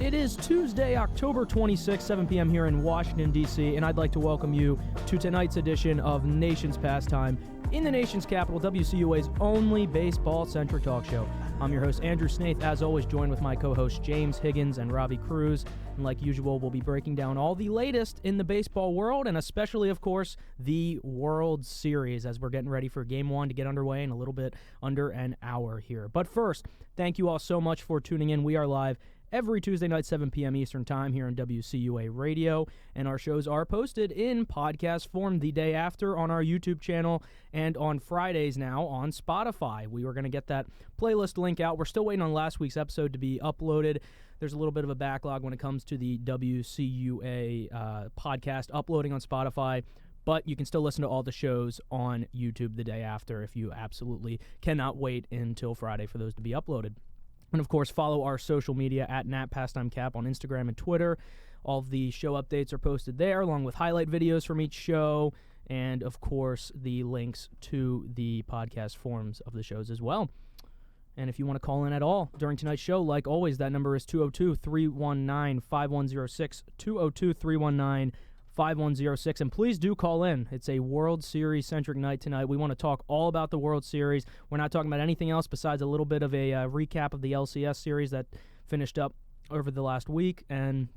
It is Tuesday, October 26, 7 p.m. here in Washington, D.C., and I'd like to welcome you to tonight's edition of Nation's Pastime in the nation's capital, WCUA's only baseball-centric talk show. I'm your host, Andrew Snaith, as always, joined with my co-hosts James Higgins and Robbie Cruz. And like usual, we'll be breaking down all the latest in the baseball world, and especially, of course, the World Series, as we're getting ready for Game 1 to get underway in a little bit under an hour here. But first, thank you all so much for tuning in. We are live every Tuesday night, 7 p.m. Eastern Time here on WCUA Radio, and our shows are posted in podcast form the day after on our YouTube channel and on Fridays now on Spotify. We were going to get that playlist link out. We're still waiting on last week's episode to be uploaded. There's a little bit of a backlog when it comes to the WCUA podcast uploading on Spotify, but you can still listen to all the shows on YouTube the day after if you absolutely cannot wait until Friday for those to be uploaded. And, of course, follow our social media at @PastimeCap on Instagram and Twitter. All of the show updates are posted there, along with highlight videos from each show, and, of course, the links to the podcast forums of the shows as well. And if you want to call in at all during tonight's show, like always, that number is 202-319-5106, 202-319-5106. And please do call in. It's a World Series-centric night tonight. We want to talk all about the World Series. We're not talking about anything else besides a little bit of a recap of the LCS series that finished up over the last week. And,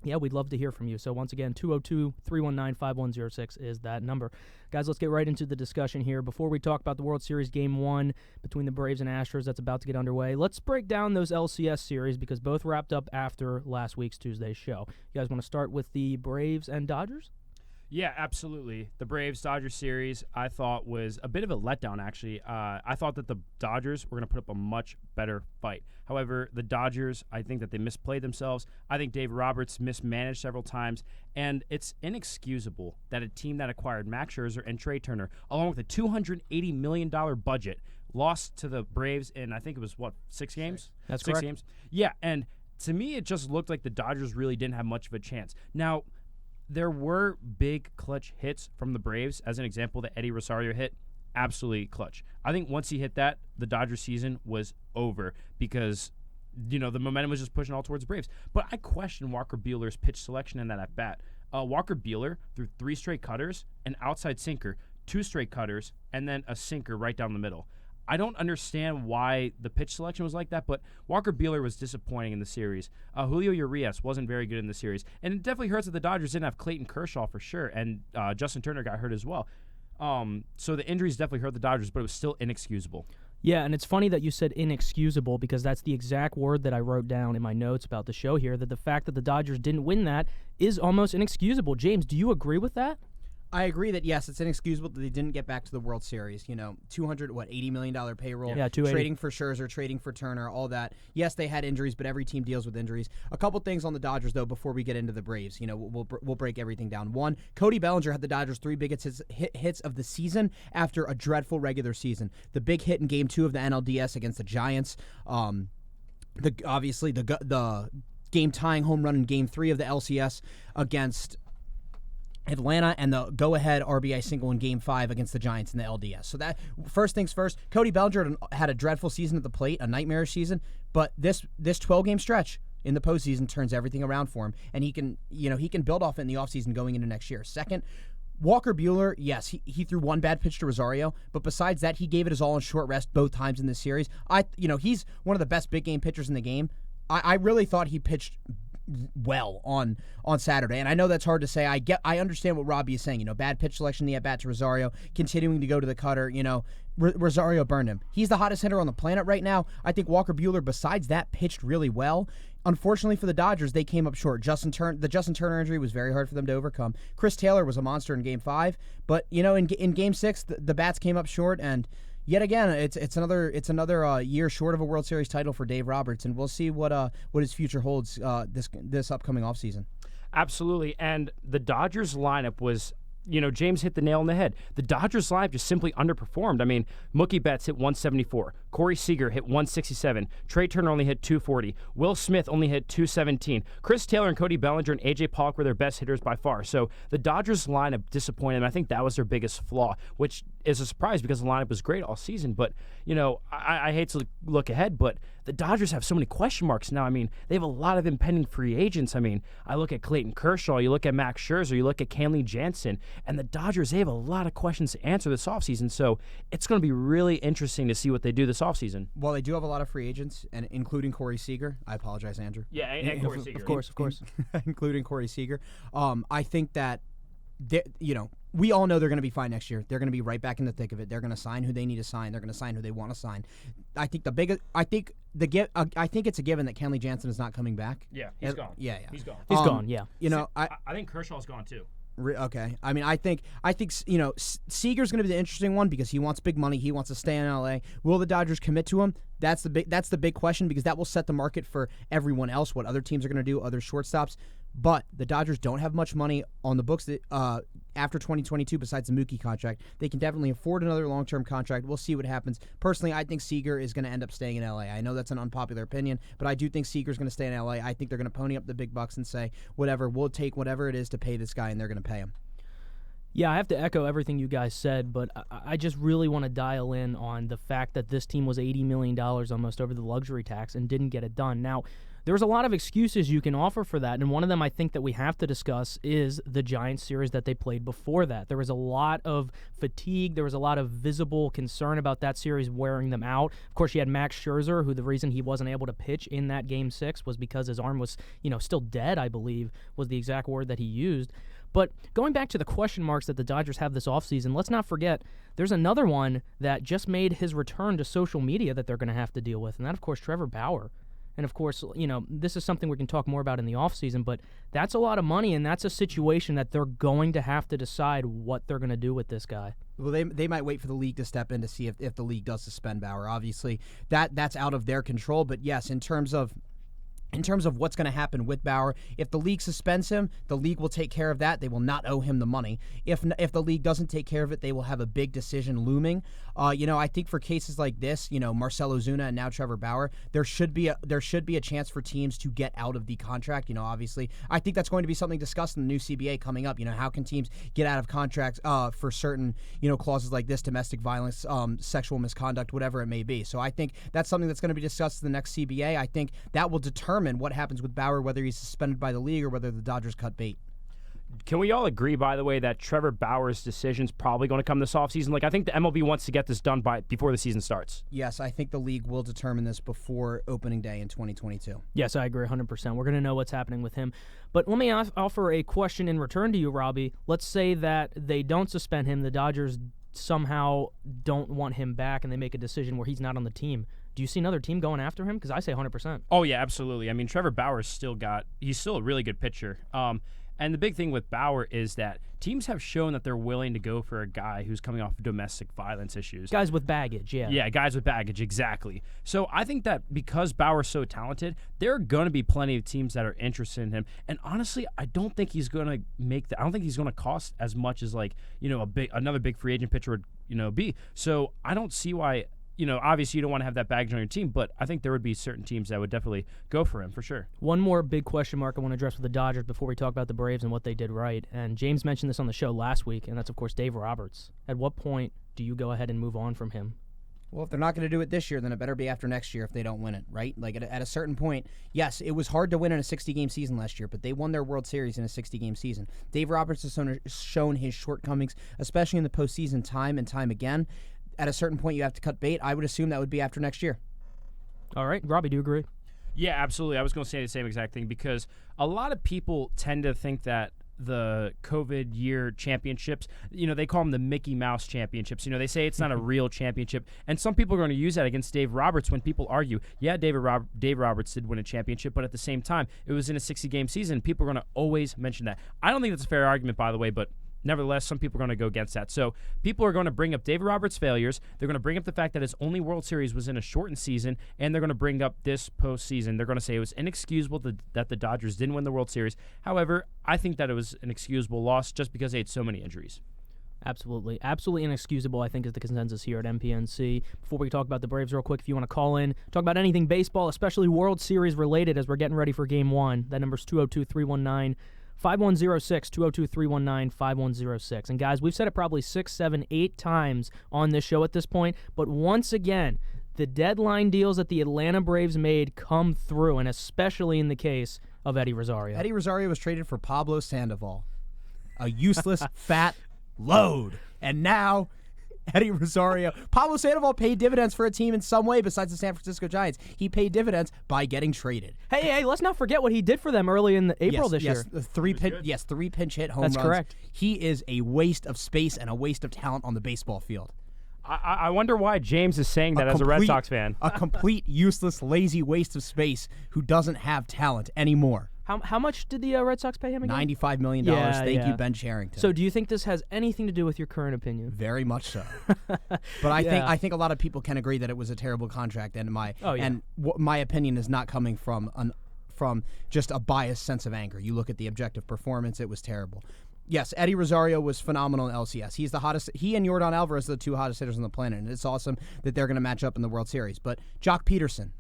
yeah, we'd love to hear from you. So, once again, 202-319-5106 is that number. Guys, let's get right into the discussion here. Before we talk about the World Series Game 1 between the Braves and Astros that's about to get underway, let's break down those LCS series because both wrapped up after last week's Tuesday show. You guys want to start with the Braves and Dodgers? Yeah, absolutely. The Braves-Dodgers series, I thought, was a bit of a letdown, actually. I thought that the Dodgers were going to put up a much better fight. However, the Dodgers, I think that they misplayed themselves. I think Dave Roberts mismanaged several times, and it's inexcusable that a team that acquired Max Scherzer and Trey Turner, along with a $280 million budget, lost to the Braves in, I think it was, 6 games? That's correct. 6 games. Yeah, and to me, it just looked like the Dodgers really didn't have much of a chance. Now, there were big clutch hits from the Braves. As an example, the Eddie Rosario hit, absolutely clutch. I think once he hit that, the Dodgers season was over because, the momentum was just pushing all towards the Braves. But I question Walker Buehler's pitch selection in that at-bat. Walker Buehler threw 3 straight cutters, an outside sinker, 2 straight cutters, and then a sinker right down the middle. I don't understand why the pitch selection was like that, but Walker Buehler was disappointing in the series. Julio Urias wasn't very good in the series. And it definitely hurts that the Dodgers didn't have Clayton Kershaw for sure, and Justin Turner got hurt as well. So the injuries definitely hurt the Dodgers, but it was still inexcusable. Yeah, and it's funny that you said inexcusable because that's the exact word that I wrote down in my notes about the show here, that the fact that the Dodgers didn't win that is almost inexcusable. James, do you agree with that? I agree that, yes, it's inexcusable that they didn't get back to the World Series. $80 million payroll, yeah, trading for Scherzer, trading for Turner, all that. Yes, they had injuries, but every team deals with injuries. A couple things on the Dodgers, though, before we get into the Braves. We'll break everything down. One, Cody Bellinger had the Dodgers' 3 biggest hits of the season after a dreadful regular season. The big hit in Game 2 of the NLDS against the Giants. The game-tying home run in Game 3 of the LCS against Atlanta, and the go-ahead RBI single in Game 5 against the Giants in the LDS. So that, first things first, Cody Bellinger had a dreadful season at the plate, a nightmarish season, but this 12-game stretch in the postseason turns everything around for him, and he can build off it in the offseason going into next year. Second, Walker Buehler, yes, he threw 1 bad pitch to Rosario, but besides that, he gave it his all in short rest both times in this series. He's one of the best big-game pitchers in the game. I really thought he pitched well on Saturday, and I know that's hard to say. I understand what Robbie is saying. Bad pitch selection, the at bat to Rosario, continuing to go to the cutter. Rosario burned him. He's the hottest hitter on the planet right now. I think Walker Buehler, besides that, pitched really well. Unfortunately for the Dodgers, they came up short. The Justin Turner injury was very hard for them to overcome. Chris Taylor was a monster in Game 5, but in Game 6, the bats came up short, and yet again, it's another year short of a World Series title for Dave Roberts, and we'll see what his future holds this upcoming offseason. Absolutely, and the Dodgers lineup was James hit the nail on the head. The Dodgers lineup just simply underperformed. I mean, Mookie Betts hit 174. Corey Seager hit 167. Trey Turner only hit 240. Will Smith only hit 217. Chris Taylor and Cody Bellinger and A.J. Pollock were their best hitters by far. So the Dodgers lineup disappointed, and I think that was their biggest flaw, which is a surprise because the lineup was great all season. But, I hate to look ahead, but the Dodgers have so many question marks now. I mean, they have a lot of impending free agents. I mean, I look at Clayton Kershaw, you look at Max Scherzer, you look at Kenley Jansen, and the Dodgers, they have a lot of questions to answer this offseason. So it's going to be really interesting to see what they do this offseason. Well, they do have a lot of free agents, and including Corey Seager. I apologize, Andrew. Yeah, and Corey Seager. Of course. Including Corey Seager. I think that, we all know they're going to be fine next year. They're going to be right back in the thick of it. They're going to sign who they need to sign. They're going to sign who they want to sign. I think I think it's a given that Kenley Jansen is not coming back. Yeah, he's gone. Yeah. He's gone. He's gone, yeah. I think Kershaw's gone too. Okay. I mean, I think Seager's going to be the interesting one because he wants big money. He wants to stay in LA. Will the Dodgers commit to him? That's the big question because that will set the market for everyone else, what other teams are going to do, other shortstops. But the Dodgers don't have much money on the books after 2022 besides the Mookie contract. They can definitely afford another long-term contract. We'll see what happens. Personally, I think Seager is going to end up staying in LA. I know that's an unpopular opinion, but I do think Seager's going to stay in LA. I think they're going to pony up the big bucks and say, whatever, we'll take whatever it is to pay this guy, and they're going to pay him. Yeah, I have to echo everything you guys said, but I just really want to dial in on the fact that this team was $80 million almost over the luxury tax and didn't get it done. Now, there's a lot of excuses you can offer for that, and one of them I think that we have to discuss is the Giants series that they played before that. There was a lot of fatigue. There was a lot of visible concern about that series wearing them out. Of course, you had Max Scherzer, who the reason he wasn't able to pitch in that Game 6 was because his arm was, still dead, I believe, was the exact word that he used. But going back to the question marks that the Dodgers have this offseason, let's not forget there's another one that just made his return to social media that they're going to have to deal with, and that, of course, Trevor Bauer. And, of course, this is something we can talk more about in the offseason, but that's a lot of money, and that's a situation that they're going to have to decide what they're going to do with this guy. Well, they might wait for the league to step in to see if the league does suspend Bauer. Obviously, that's out of their control, but, yes, in terms of what's going to happen with Bauer, if the league suspends him, the league will take care of that. They will not owe him the money. If the league doesn't take care of it, they will have a big decision looming. I think for cases like this, Marcell Ozuna and now Trevor Bauer, there should be a chance for teams to get out of the contract. Obviously, I think that's going to be something discussed in the new CBA coming up. How can teams get out of contracts for certain clauses like this, domestic violence, sexual misconduct, whatever it may be. So I think that's something that's going to be discussed in the next CBA. I think that will determine what happens with Bauer, whether he's suspended by the league or whether the Dodgers cut bait. Can we all agree, by the way, that Trevor Bauer's decision's probably going to come this offseason? I think the MLB wants to get this done before the season starts. Yes, I think the league will determine this before opening day in 2022. Yes, I agree 100%. We're going to know what's happening with him. But let me offer a question in return to you, Robbie. Let's say that they don't suspend him, the Dodgers somehow don't want him back, and they make a decision where he's not on the team. Do you see another team going after him? Because I say 100%. Oh, yeah, absolutely. I mean, Trevor Bauer's he's still a really good pitcher. And the big thing with Bauer is that teams have shown that they're willing to go for a guy who's coming off of domestic violence issues. Guys with baggage, yeah. Yeah, guys with baggage, exactly. So I think that because Bauer's so talented, there are going to be plenty of teams that are interested in him. And honestly, I don't think he's going to I don't think he's going to cost as much as another big free agent pitcher would be. So I don't see why. Obviously you don't want to have that baggage on your team, but I think there would be certain teams that would definitely go for him for sure. One more big question mark I want to address with the Dodgers before we talk about the Braves and what they did right. And James mentioned this on the show last week, and that's, of course, Dave Roberts. At what point do you go ahead and move on from him? Well, if they're not going to do it this year, then it better be after next year if they don't win it, right? At a certain point, yes, it was hard to win in a 60-game season last year, but they won their World Series in a 60-game season. Dave Roberts has shown his shortcomings, especially in the postseason time and time again. At a certain point, you have to cut bait. I would assume that would be after next year. All right. Robbie, do you agree? Yeah, absolutely. I was going to say the same exact thing because a lot of people tend to think that the COVID year championships, they call them the Mickey Mouse championships. They say it's not a real championship. And some people are going to use that against Dave Roberts when people argue, yeah, Dave Roberts did win a championship, but at the same time, it was in a 60-game season. People are going to always mention that. I don't think that's a fair argument, by the way, but Nevertheless, some people are going to go against that. So people are going to bring up David Roberts' failures. They're going to bring up the fact that his only World Series was in a shortened season, and they're going to bring up this postseason. They're going to say it was inexcusable that the Dodgers didn't win the World Series. However, I think that it was an excusable loss just because they had so many injuries. Absolutely. Absolutely inexcusable, I think, is the consensus here at MPNC. Before we talk about the Braves real quick, if you want to call in, talk about anything baseball, especially World Series related as we're getting ready for Game 1, that number's 202-319-5106, 202-319-5106. And guys, we've said it probably 6, 7, 8 times on this show at this point, but once again, the deadline deals that the Atlanta Braves made come through, and especially in the case of Eddie Rosario. Eddie Rosario was traded for Pablo Sandoval, a useless, fat load. And now, Eddie Rosario. Pablo Sandoval paid dividends for a team in some way besides the San Francisco Giants. He paid dividends by getting traded. Hey, let's not forget what he did for them early in April this year. Three pinch hit home runs. That's correct. He is a waste of space and a waste of talent on the baseball field. I wonder why James is saying that as a Red Sox fan. A complete, useless, lazy waste of space who doesn't have talent anymore. How much did the Red Sox pay him again? $95 million. Thank you, Ben Cherington. So do you think this has anything to do with your current opinion? Very much so. But I think a lot of people can agree that it was a terrible contract, and my opinion is not coming from just a biased sense of anger. You look at the objective performance; it was terrible. Yes, Eddie Rosario was phenomenal in LCS. He's the hottest. He and Yordan Alvarez are the two hottest hitters on the planet, and it's awesome that they're going to match up in the World Series. But Jock Peterson.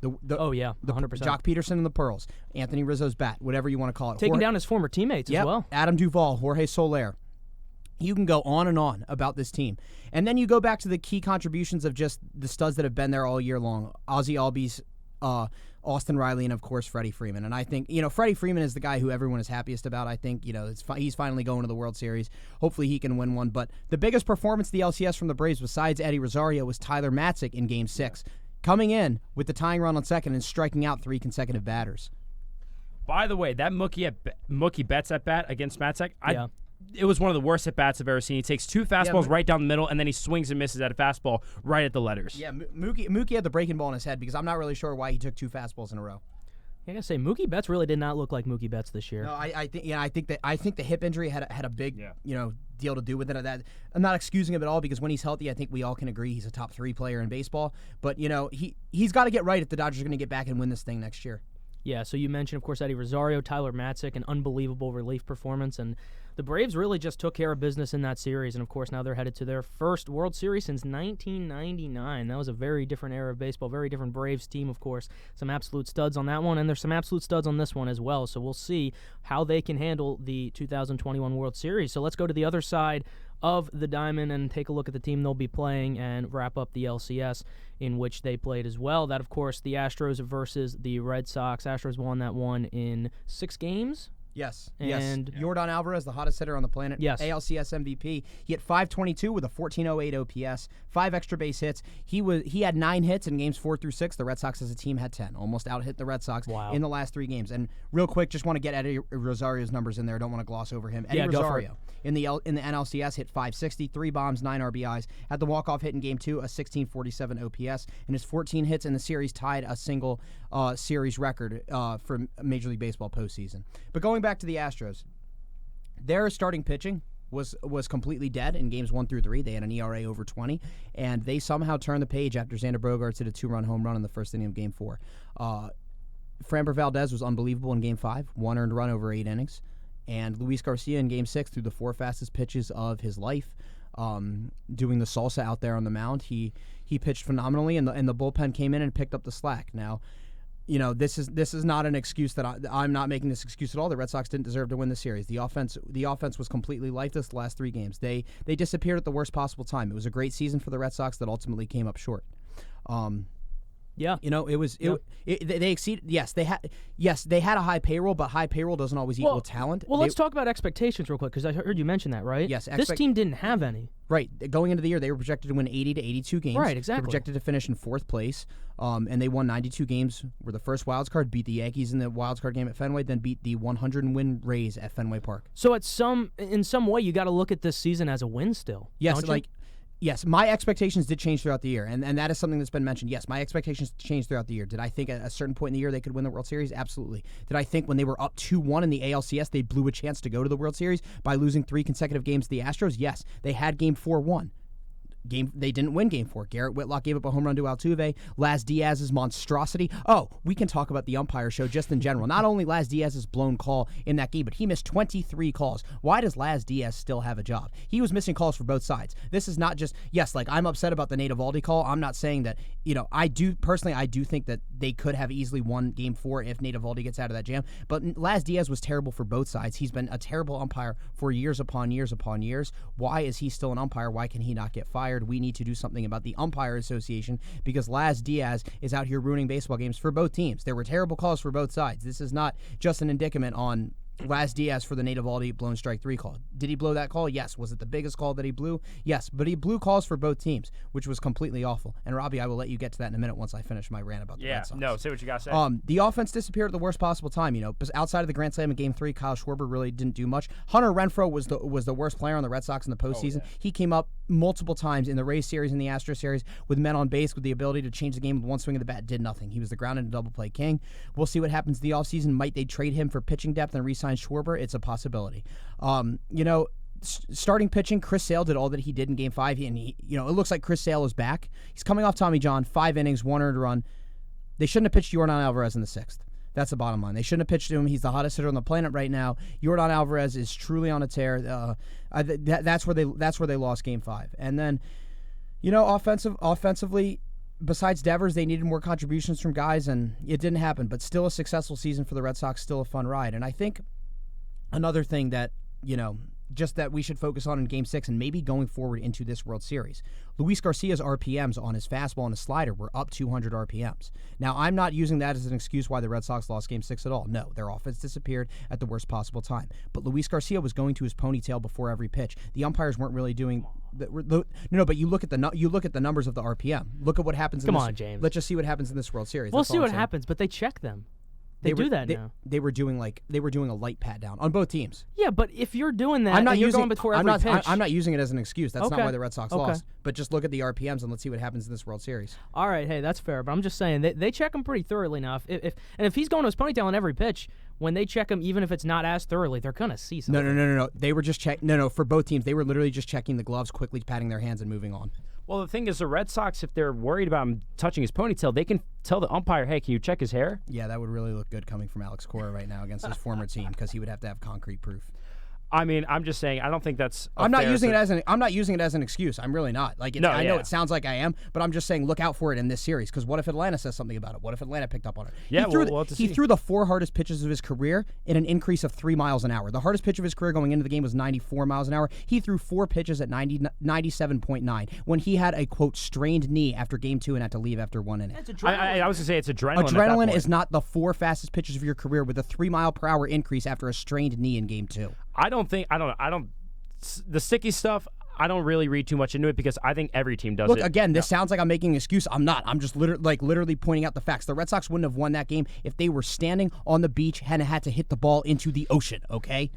100%. Jock Peterson and the Pearls, Anthony Rizzo's bat, whatever you want to call it. Taking down his former teammates as well. Adam Duvall, Jorge Soler. You can go on and on about this team. And then you go back to the key contributions of just the studs that have been there all year long. Ozzie Albies, Austin Riley, and, of course, Freddie Freeman. And I think, Freddie Freeman is the guy who everyone is happiest about. I think, he's finally going to the World Series. Hopefully he can win one. But the biggest performance of the LCS from the Braves besides Eddie Rosario was Tyler Matzik in Game 6. Coming in with the tying run on second and striking out 3 consecutive batters. By the way, that Mookie Betts at bat against Matzek, it was one of the worst at bats I've ever seen. He takes 2 fastballs right down the middle, and then he swings and misses at a fastball right at the letters. Yeah, Mookie had the breaking ball in his head because I'm not really sure why he took 2 fastballs in a row. I gotta say, Mookie Betts really did not look like Mookie Betts this year. No, I think the hip injury had a big deal to do with it. That I'm not excusing him at all because when he's healthy, I think we all can agree he's a top 3 player in baseball. But he's got to get right if the Dodgers are going to get back and win this thing next year. Yeah. So you mentioned, of course, Eddie Rosario, Tyler Matzik, an unbelievable relief performance, and the Braves really just took care of business in that series, and of course now they're headed to their first World Series since 1999. That was a very different era of baseball, very different Braves team, of course. Some absolute studs on that one, and there's some absolute studs on this one as well, so we'll see how they can handle the 2021 World Series. So let's go to the other side of the diamond and take a look at the team they'll be playing and wrap up the LCS in which they played as well. That, of course, the Astros versus the Red Sox. Astros won that one in 6 games. Yes. Yordan Alvarez, the hottest hitter on the planet. Yes. ALCS MVP. He hit .522 with a 14.08 OPS, 5 extra base hits. He had 9 hits in games 4 through 6. The Red Sox as a team had 10. Almost out-hit the Red Sox in the last 3 games. And real quick, just want to get Eddie Rosario's numbers in there. Don't want to gloss over him. Eddie Rosario in the NLCS hit .560, 3 bombs, 9 RBIs. Had the walk-off hit in Game 2, a 1647 OPS. And his 14 hits in the series tied a single series record for Major League Baseball postseason. But going back to the Astros, their starting pitching was completely dead in games 1 through 3. They had an ERA over 20, and they somehow turned the page after Xander Bogaerts hit a 2-run home run in the first inning of Game 4. Framber Valdez was unbelievable in Game 5, 1 earned run over 8 innings, and Luis Garcia in Game 6 threw the 4 fastest pitches of his life, doing the salsa out there on the mound. He pitched phenomenally, and the bullpen came in and picked up the slack. Now, this is not an excuse that I'm not making this excuse at all. The Red Sox didn't deserve to win the series. The offense was completely lifeless the last 3 games. They disappeared at the worst possible time. It was a great season for the Red Sox that ultimately came up short. They exceeded. Yes, they had a high payroll, but high payroll doesn't always equal talent. Well, let's talk about expectations real quick because I heard you mention that, right? Yes. This team didn't have any. Right. Going into the year, they were projected to win 80 to 82 games. Right, exactly. They were projected to finish in 4th place, and they won 92 games. Were the first wild card, beat the Yankees in the wild card game at Fenway, then beat the 100-win Rays at Fenway Park. So in some way, you got to look at this season as a win still. Yes, don't you? Yes, my expectations did change throughout the year, and that is something that's been mentioned. Yes, my expectations changed throughout the year. Did I think at a certain point in the year they could win the World Series? Absolutely. Did I think when they were up 2-1 in the ALCS they blew a chance to go to the World Series by losing 3 consecutive games to the Astros? Yes, they had Game 4 won. They didn't win Game 4. Garrett Whitlock gave up a home run to Altuve. Laz Diaz's monstrosity. Oh, we can talk about the umpire show just in general. Not only Laz Diaz's blown call in that game, but he missed 23 calls. Why does Laz Diaz still have a job? He was missing calls for both sides. This is not just, yes, like I'm upset about the Nate Eovaldi call. I'm not saying that, I do think that they could have easily won Game 4 if Nate Eovaldi gets out of that jam. But Laz Diaz was terrible for both sides. He's been a terrible umpire for years upon years upon years. Why is he still an umpire? Why can he not get fired? We need to do something about the Umpire Association because Laz Diaz is out here ruining baseball games for both teams. There were terrible calls for both sides. This is not just an indictment on Laz Diaz for the Nate Eovaldi blown strike 3 call. Did he blow that call? Yes. Was it the biggest call that he blew? Yes. But he blew calls for both teams, which was completely awful. And Robbie, I will let you get to that in a minute once I finish my rant about the Red Sox. No, say what you got to say. The offense disappeared at the worst possible time. Outside of the grand slam in Game 3, Kyle Schwarber really didn't do much. Hunter Renfroe was the worst player on the Red Sox in the postseason. He came up multiple times in the Rays series and the Astros series with men on base with the ability to change the game with one swing of the bat. Did nothing. He was the ground and double play king. We'll see what happens the offseason. Might they trade him for pitching depth and re-sign Schwarber? It's a possibility. Starting pitching, Chris Sale did all that he did in Game 5, and it looks like Chris Sale is back. He's coming off Tommy John, 5 innings, 1 earned run. They shouldn't have pitched Yordan Alvarez in the 6th. That's the bottom line. They shouldn't have pitched to him. He's the hottest hitter on the planet right now. Yordan Alvarez is truly on a tear. That's where they lost Game 5. And then, offensively, besides Devers, they needed more contributions from guys, and it didn't happen. But still a successful season for the Red Sox, still a fun ride. And I think another thing that, just that we should focus on in Game 6 and maybe going forward into this World Series. Luis Garcia's RPMs on his fastball and his slider were up 200 RPMs. Now, I'm not using that as an excuse why the Red Sox lost Game 6 at all. No, their offense disappeared at the worst possible time. But Luis Garcia was going to his ponytail before every pitch. The umpires weren't really doing... but you look at the numbers of the RPM. Look at what happens in this... Come on, James. Let's just see what happens in this World Series. We'll see what happens, but they check them. They do that now. They were doing a light pat down on both teams. Yeah, but if you're doing that, you're going before every pitch. I'm not using it as an excuse. That's not why the Red Sox lost. But just look at the RPMs and let's see what happens in this World Series. All right, hey, that's fair. But I'm just saying they check him pretty thoroughly now. If he's going to his ponytail on every pitch, when they check him, even if it's not as thoroughly, they're gonna see something. No. They were just for both teams. They were literally just checking the gloves, quickly patting their hands and moving on. Well, the thing is, the Red Sox, if they're worried about him touching his ponytail, they can tell the umpire, hey, can you check his hair? Yeah, that would really look good coming from Alex Cora right now against his former team because he would have to have concrete proof. I mean, I'm just saying, I don't think that's. I'm not using it as an excuse. I'm really not. I know it sounds like I am, but I'm just saying, look out for it in this series. Because what if Atlanta says something about it? What if Atlanta picked up on it? Yeah, he threw the 4 hardest pitches of his career in an increase of 3 miles an hour. The hardest pitch of his career going into the game was 94 miles an hour. He threw 4 pitches at 97.9 when he had a quote strained knee after Game 2 and had to leave after 1 inning. I was gonna say it's adrenaline. Adrenaline is not the 4 fastest pitches of your career with a 3 mile per hour increase after a strained knee in Game 2. The sticky stuff, I don't really read too much into it because I think every team does it. Look, again, this sounds like I'm making an excuse. I'm not. I'm just literally pointing out the facts. The Red Sox wouldn't have won that game if they were standing on the beach and had to hit the ball into the ocean, okay?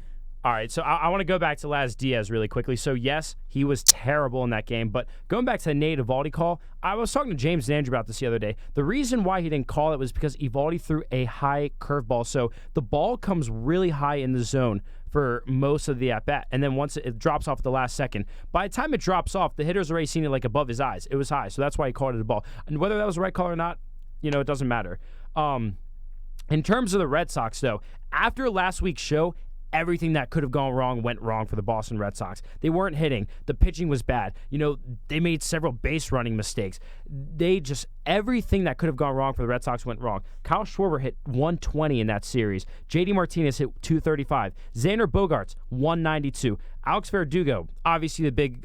All right, so I want to go back to Laz Diaz really quickly. So, yes, he was terrible in that game, but going back to the Nate Eovaldi call, I was talking to James and Andrew about this the other day. The reason why he didn't call it was because Eovaldi threw a high curveball, so the ball comes really high in the zone for most of the at-bat, and then once it drops off at the last second, by the time it drops off, the hitter's already seen it like above his eyes. It was high, so that's why he called it a ball. And whether that was the right call or not, it doesn't matter. In terms of the Red Sox, though, after last week's show, everything that could have gone wrong went wrong for the Boston Red Sox. They weren't hitting. The pitching was bad. They made several base running mistakes. Everything that could have gone wrong for the Red Sox went wrong. Kyle Schwarber hit 120 in that series. JD Martinez hit 235. Xander Bogaerts, 192. Alex Verdugo, obviously the big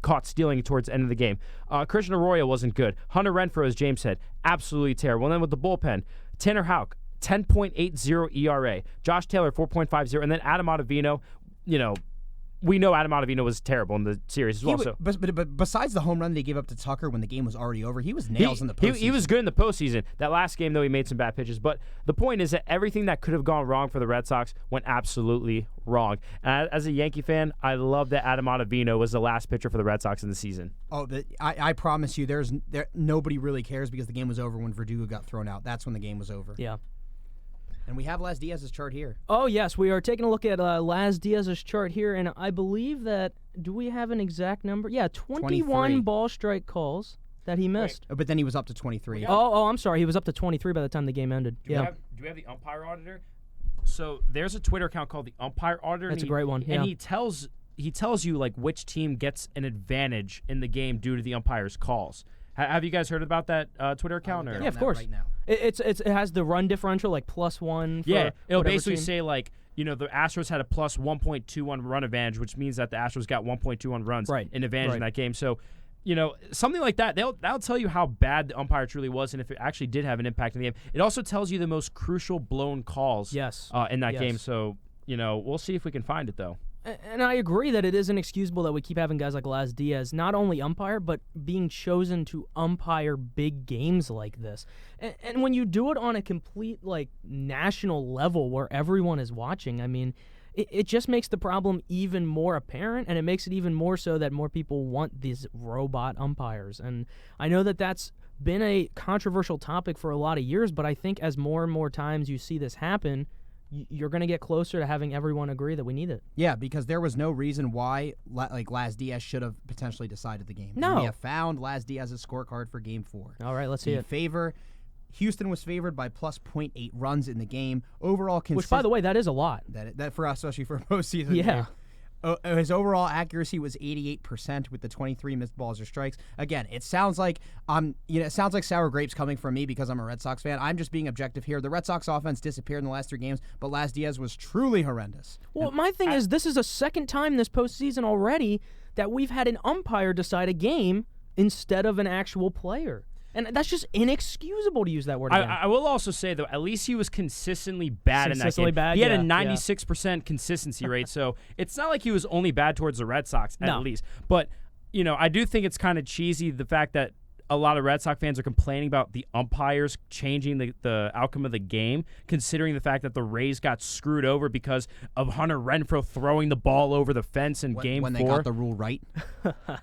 caught stealing towards the end of the game. Christian Arroyo wasn't good. Hunter Renfroe, as James said, absolutely terrible. And then with the bullpen, Tanner Houck, 10.80 ERA. Josh Taylor, 4.50. And then Adam Ottavino, we know Adam Ottavino was terrible in the series as well. But besides the home run they gave up to Tucker when the game was already over, he was nails in the postseason. He was good in the postseason. That last game, though, he made some bad pitches. But the point is that everything that could have gone wrong for the Red Sox went absolutely wrong. And as a Yankee fan, I love that Adam Ottavino was the last pitcher for the Red Sox in the season. Oh, I promise you, nobody really cares because the game was over when Verdugo got thrown out. That's when the game was over. Yeah. And we have Laz Diaz's chart here. Oh, yes. We are taking a look at Laz Diaz's chart here, and I believe that, do we have an exact number? Yeah, 21 23. ball strike calls that he missed. But then he was up to 23. Oh, I'm sorry. He was up to 23 by the time the game ended. Do we have the Umpire Auditor? So there's a Twitter account called the Umpire Auditor. That's a great one, yeah. And he tells you like which team gets an advantage in the game due to the umpire's calls. Have you guys heard about that Twitter account? Yeah, of course. Right now. It has the run differential, like +1. For it'll basically team. say like, the Astros had a plus 1.21 run advantage, which means that the Astros got 1.21 runs in advantage in that game. So, something like that, that'll tell you how bad the umpire truly was and if it actually did have an impact in the game. It also tells you the most crucial blown calls in that game. So, we'll see if we can find it, though. And I agree that it is inexcusable that we keep having guys like Laz Diaz not only umpire, but being chosen to umpire big games like this. And when you do it on a complete, national level where everyone is watching, I mean, it just makes the problem even more apparent, and it makes it even more so that more people want these robot umpires. And I know that that's been a controversial topic for a lot of years, but I think as more and more times you see this happen, you're going to get closer to having everyone agree that we need it. Yeah, because there was no reason why Laz Diaz should have potentially decided the game. No. And we have found Laz Diaz's scorecard for Game 4. All right, let's see it. Houston was favored by plus 0.8 runs in the game. Overall, which, by the way, that is a lot. That for us, especially for a postseason. Yeah. His overall accuracy was 88% with the 23 missed balls or strikes. Again, it sounds like sour grapes coming from me because I'm a Red Sox fan. I'm just being objective here. The Red Sox offense disappeared in the last 3 games, but Laz Diaz was truly horrendous. Well, my thing is, this is a second time this postseason already that we've had an umpire decide a game instead of an actual player. And that's just inexcusable to use that word again. I will also say, though, at least he was consistently bad in that game. Bad, he had a 96% consistency rate, so it's not like he was only bad towards the Red Sox, at least. But, I do think it's kind of cheesy, the fact that a lot of Red Sox fans are complaining about the umpires changing the outcome of the game, considering the fact that the Rays got screwed over because of Hunter Renfroe throwing the ball over the fence in Game 4. When they got the rule right.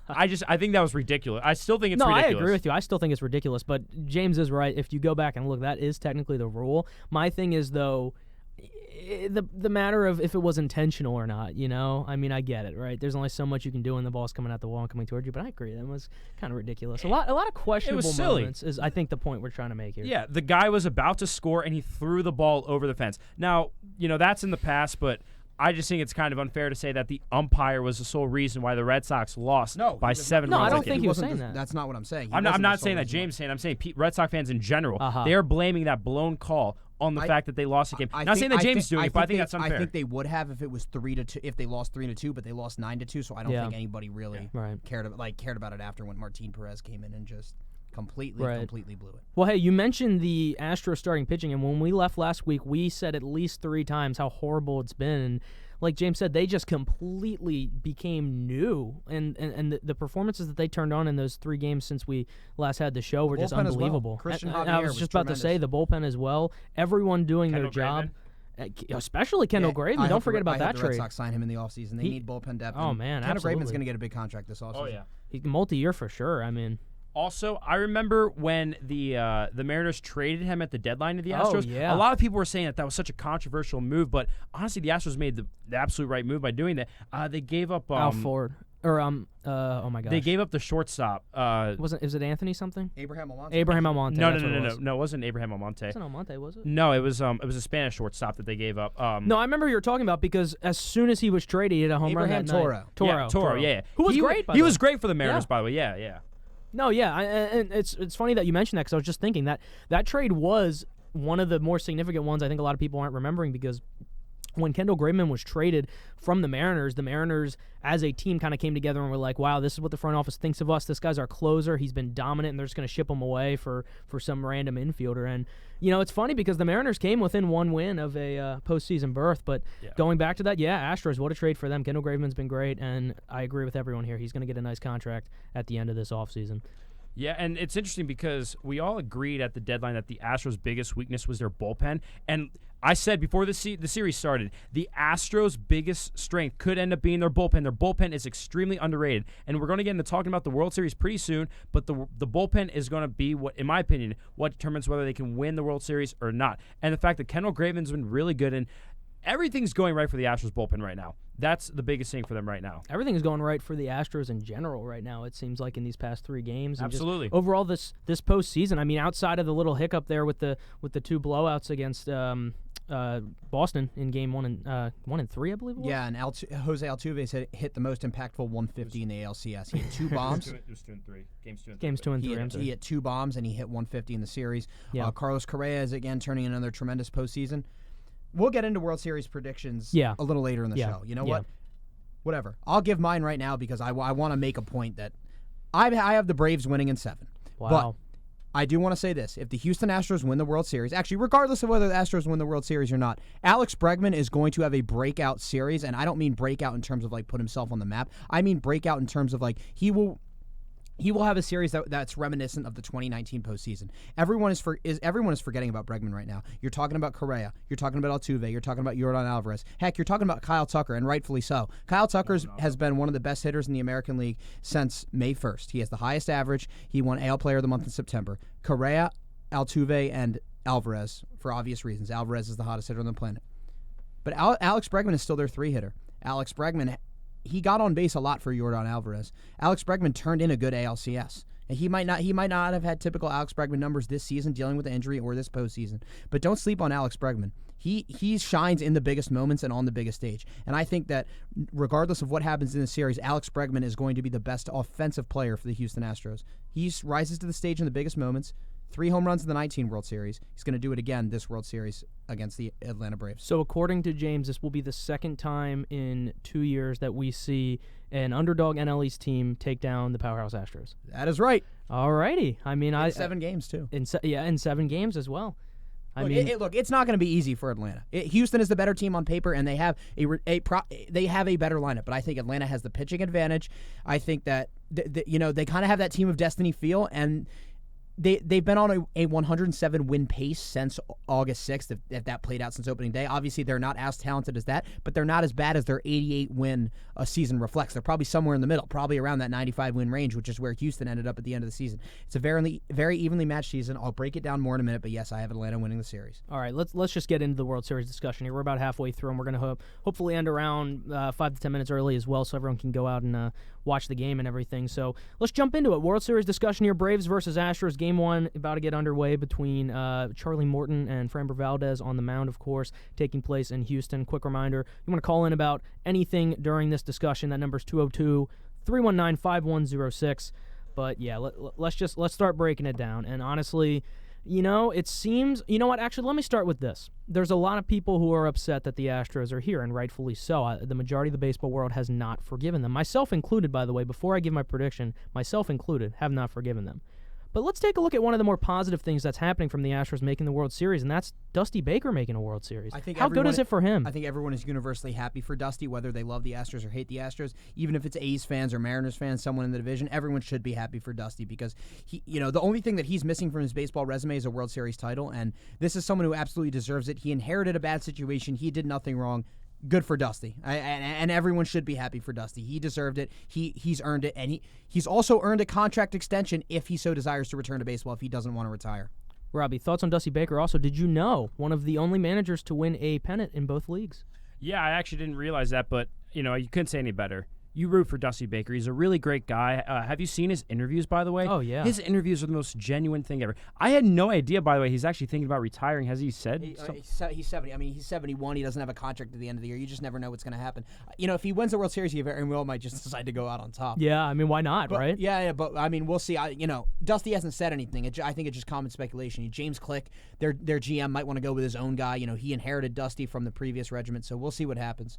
I think that was ridiculous. I still think it's ridiculous. No, I agree with you. I still think it's ridiculous, but James is right. If you go back and look, that is technically the rule. My thing is, though, the matter of if it was intentional or not, I mean, I get it, right? There's only so much you can do when the ball's coming out the wall and coming towards you, but I agree. That was kind of ridiculous. A lot of questionable moments is, I think, the point we're trying to make here. Yeah, the guy was about to score, and he threw the ball over the fence. Now, that's in the past, but I just think it's kind of unfair to say that the umpire was the sole reason why the Red Sox lost by 7 runs. No, I don't think he was saying that. That's not what I'm saying. I'm not saying that James saying. I'm saying Red Sox fans in general. They are blaming that blown call on the fact that they lost the game. Not saying that James is doing it, but I think that's unfair. I think they would have if it was 3-2, if they lost 3-2, but they lost 9-2. So I don't think anybody really cared about it after when Martin Perez came in and just completely blew it. Well, hey, you mentioned the Astros starting pitching, and when we left last week, we said at least 3 times how horrible it's been. And like James said, they just completely became new, and the performances that they turned on in those 3 games since we last had the show were just unbelievable. I was just about to say the bullpen as well. Everyone doing their job. Especially Kendall Graveman. Don't forget about that trade. The Red Sox signed him in the offseason. They need bullpen depth. Oh, man, Kendall Graveman's going to get a big contract this offseason. Oh, yeah. He's multi-year for sure. I mean... Also, I remember when the Mariners traded him at the deadline to the Astros. Oh, yeah. A lot of people were saying that was such a controversial move, but honestly, the Astros made the absolute right move by doing that. They gave up Al Ford. Or oh my gosh. They gave up the shortstop. Is it Anthony something? Abraham Almonte. No. It wasn't Abraham Almonte. It wasn't Almonte, was it? No, it was a Spanish shortstop that they gave up. No, I remember you were talking about because as soon as he was traded, he hit a home run that night. Toro, yeah. Who was great, by the way. He was great for the Mariners, by the way. Yeah. No, yeah, and it's funny that you mentioned that because I was just thinking that trade was one of the more significant ones I think a lot of people aren't remembering because when Kendall Graveman was traded from the Mariners as a team kind of came together and were like, wow, this is what the front office thinks of us. This guy's our closer. He's been dominant, and they're just going to ship him away for some random infielder. And, it's funny because the Mariners came within one win of a postseason berth. But going back to that, Astros, what a trade for them. Kendall Graveman's been great, and I agree with everyone here. He's going to get a nice contract at the end of this offseason. Yeah, and it's interesting because we all agreed at the deadline that the Astros' biggest weakness was their bullpen. And I said before the series started, the Astros' biggest strength could end up being their bullpen. Their bullpen is extremely underrated. And we're going to get into talking about the World Series pretty soon, but the bullpen is going to be, what, in my opinion, what determines whether they can win the World Series or not. And the fact that Kendall Graveman's been really good, and everything's going right for the Astros bullpen right now. That's the biggest thing for them right now. Everything is going right for the Astros in general right now, it seems like, in these past 3 games. And absolutely. Overall, this postseason, I mean, outside of the little hiccup there with the 2 blowouts against Boston in game 1 and 3, I believe it was. Yeah, and Jose Altuve hit the most impactful 150 in the ALCS. He had 2 bombs. It was 2 and 3. Games 2 and 3. He hit 2 bombs, and he hit 150 in the series. Yeah. Carlos Correa is, again, turning in another tremendous postseason. We'll get into World Series predictions a little later in the show. You know what? Whatever. I'll give mine right now because I want to make a point that I have the Braves winning in 7. Wow. But I do want to say this. If the Houston Astros win the World Series, actually, regardless of whether the Astros win the World Series or not, Alex Bregman is going to have a breakout series, and I don't mean breakout in terms of, like, put himself on the map. I mean breakout in terms of, like, he will have a series that's reminiscent of the 2019 postseason. Everyone is forgetting about Bregman right now. You're talking about Correa. You're talking about Altuve. You're talking about Yordan Alvarez. Heck, you're talking about Kyle Tucker, and rightfully so. Kyle Tucker has been one of the best hitters in the American League since May 1st. He has the highest average. He won AL Player of the Month in September. Correa, Altuve, and Alvarez, for obvious reasons. Alvarez is the hottest hitter on the planet. But Alex Bregman is still their 3-hitter. Alex Bregman, he got on base a lot for Yordan Alvarez. Alex Bregman turned in a good ALCS. And he might not have had typical Alex Bregman numbers this season dealing with the injury or this postseason. But don't sleep on Alex Bregman. He shines in the biggest moments and on the biggest stage. And I think that regardless of what happens in the series, Alex Bregman is going to be the best offensive player for the Houston Astros. He rises to the stage in the biggest moments. 3 home runs in the 19 World Series. He's going to do it again this World Series against the Atlanta Braves. So according to James, this will be the second time in 2 years that we see an underdog NL East team take down the powerhouse Astros. That is right. All righty. I mean, in 7 games too. In 7 games as well. Look, it's not going to be easy for Atlanta. Houston is the better team on paper, and they have a better lineup. But I think Atlanta has the pitching advantage. I think that they kind of have that team of destiny feel, and they've been on a 107 win pace since August 6th, if that played out since opening day. Obviously, they're not as talented as that, but they're not as bad as their 88 win season reflects. They're probably somewhere in the middle, probably around that 95 win range, which is where Houston ended up at the end of the season. It's a very, very evenly matched season. I'll break it down more in a minute, but yes, I have Atlanta winning the series. All right, let's just get into the World Series discussion here. We're about halfway through, and we're going to hopefully end around 5 to 10 minutes early as well, so everyone can go out and watch the game and everything. So let's jump into it. World Series discussion here. Braves versus Astros. Game 1 about to get underway between Charlie Morton and Framber Valdez on the mound, of course, taking place in Houston. Quick reminder, you want to call in about anything during this discussion. That number's 202-319-5106. But yeah, let's start breaking it down. And honestly, it seems, actually, let me start with this. There's a lot of people who are upset that the Astros are here, and rightfully so. The majority of the baseball world has not forgiven them. Myself included, by the way, before I give my prediction, myself included, have not forgiven them. But let's take a look at one of the more positive things that's happening from the Astros making the World Series, and that's Dusty Baker making a World Series. How good is it for him? I think everyone is universally happy for Dusty, whether they love the Astros or hate the Astros. Even if it's A's fans or Mariners fans, someone in the division, everyone should be happy for Dusty because the only thing that he's missing from his baseball resume is a World Series title, and this is someone who absolutely deserves it. He inherited a bad situation. He did nothing wrong. Good for Dusty, and everyone should be happy for Dusty. He deserved it. He's earned it, and he's also earned a contract extension if he so desires to return to baseball if he doesn't want to retire. Robbie, thoughts on Dusty Baker? Also, did you know one of the only managers to win a pennant in both leagues? Yeah, I actually didn't realize that, but you couldn't say any better. you root for Dusty Baker. He's a really great guy. Have you seen his interviews, by the way? Oh, yeah. His interviews are the most genuine thing ever. I had no idea, by the way, he's actually thinking about retiring. Has he said? He's 70. I mean, he's 71. He doesn't have a contract at the end of the year. You just never know what's going to happen. If he wins the World Series, he very well might just decide to go out on top. Yeah, I mean, why not, right? Yeah, but I mean, we'll see. Dusty hasn't said anything. I think it's just common speculation. James Click, their GM, might want to go with his own guy. He inherited Dusty from the previous regiment, so we'll see what happens.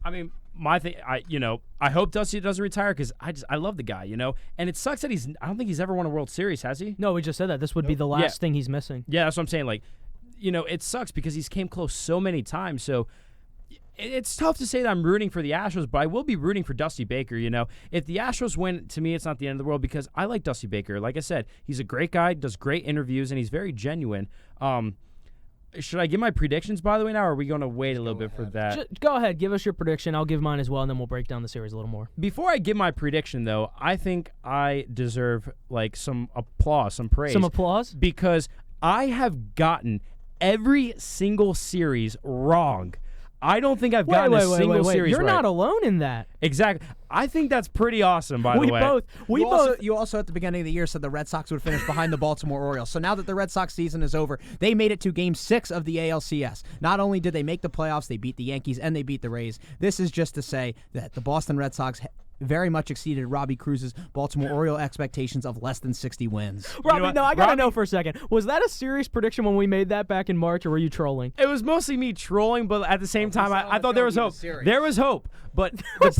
I mean, my thing, I hope Dusty doesn't retire because I love the guy, And it sucks that I don't think he's ever won a World Series, has he? No, we just said that. This would be the last thing he's missing. Yeah, that's what I'm saying. Like, it sucks because he's came close so many times. So it's tough to say that I'm rooting for the Astros, but I will be rooting for Dusty Baker, If the Astros win, to me, it's not the end of the world because I like Dusty Baker. Like I said, he's a great guy, does great interviews, and he's very genuine. Should I give my predictions, by the way, now, or are we going to wait a little bit for that? Go ahead. Give us your prediction. I'll give mine as well, and then we'll break down the series a little more. Before I give my prediction, though, I think I deserve, some applause, some praise. Some applause? Because I have gotten every single series wrong. I don't think I've gotten a single series You're right. not alone in that. Exactly. I think that's pretty awesome, by the way. You also at the beginning of the year said the Red Sox would finish behind the Baltimore Orioles. So now that the Red Sox season is over, they made it to Game 6 of the ALCS. Not only did they make the playoffs, they beat the Yankees and they beat the Rays. This is just to say that the Boston Red Sox very much exceeded Robbie Cruz's Baltimore Oriole expectations of less than 60 wins. Robbie, I gotta know for a second. Was that a serious prediction when we made that back in March, or were you trolling? It was mostly me trolling, but at the same time, I thought there was hope. There was hope. But the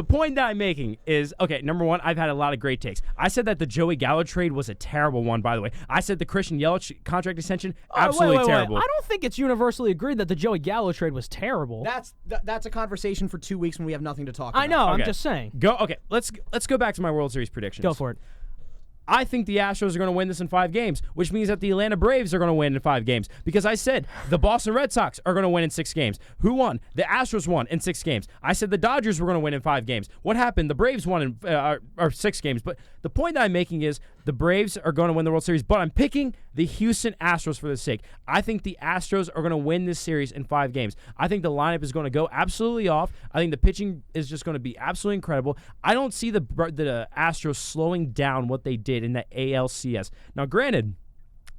point that I'm making is, okay, number one, I've had a lot of great takes. I said that the Joey Gallo trade was a terrible one, by the way. I said the Christian Yelich contract extension, absolutely terrible. I don't think it's universally agreed that the Joey Gallo trade was terrible. That's a conversation for 2 weeks when we have nothing to talk about. I know, okay. I'm just saying. Let's go back to my World Series predictions. Go for it. I think the Astros are going to win this in 5 games, which means that the Atlanta Braves are going to win in 5 games. Because I said the Boston Red Sox are going to win in 6 games. Who won? The Astros won in 6 games. I said the Dodgers were going to win in 5 games. What happened? The Braves won in 6 games. But the point that I'm making is the Braves are going to win the World Series, but I'm picking the Houston Astros for the sake. I think the Astros are going to win this series in 5 games. I think the lineup is going to go absolutely off. I think the pitching is just going to be absolutely incredible. I don't see the Astros slowing down what they did in the ALCS. Now, granted,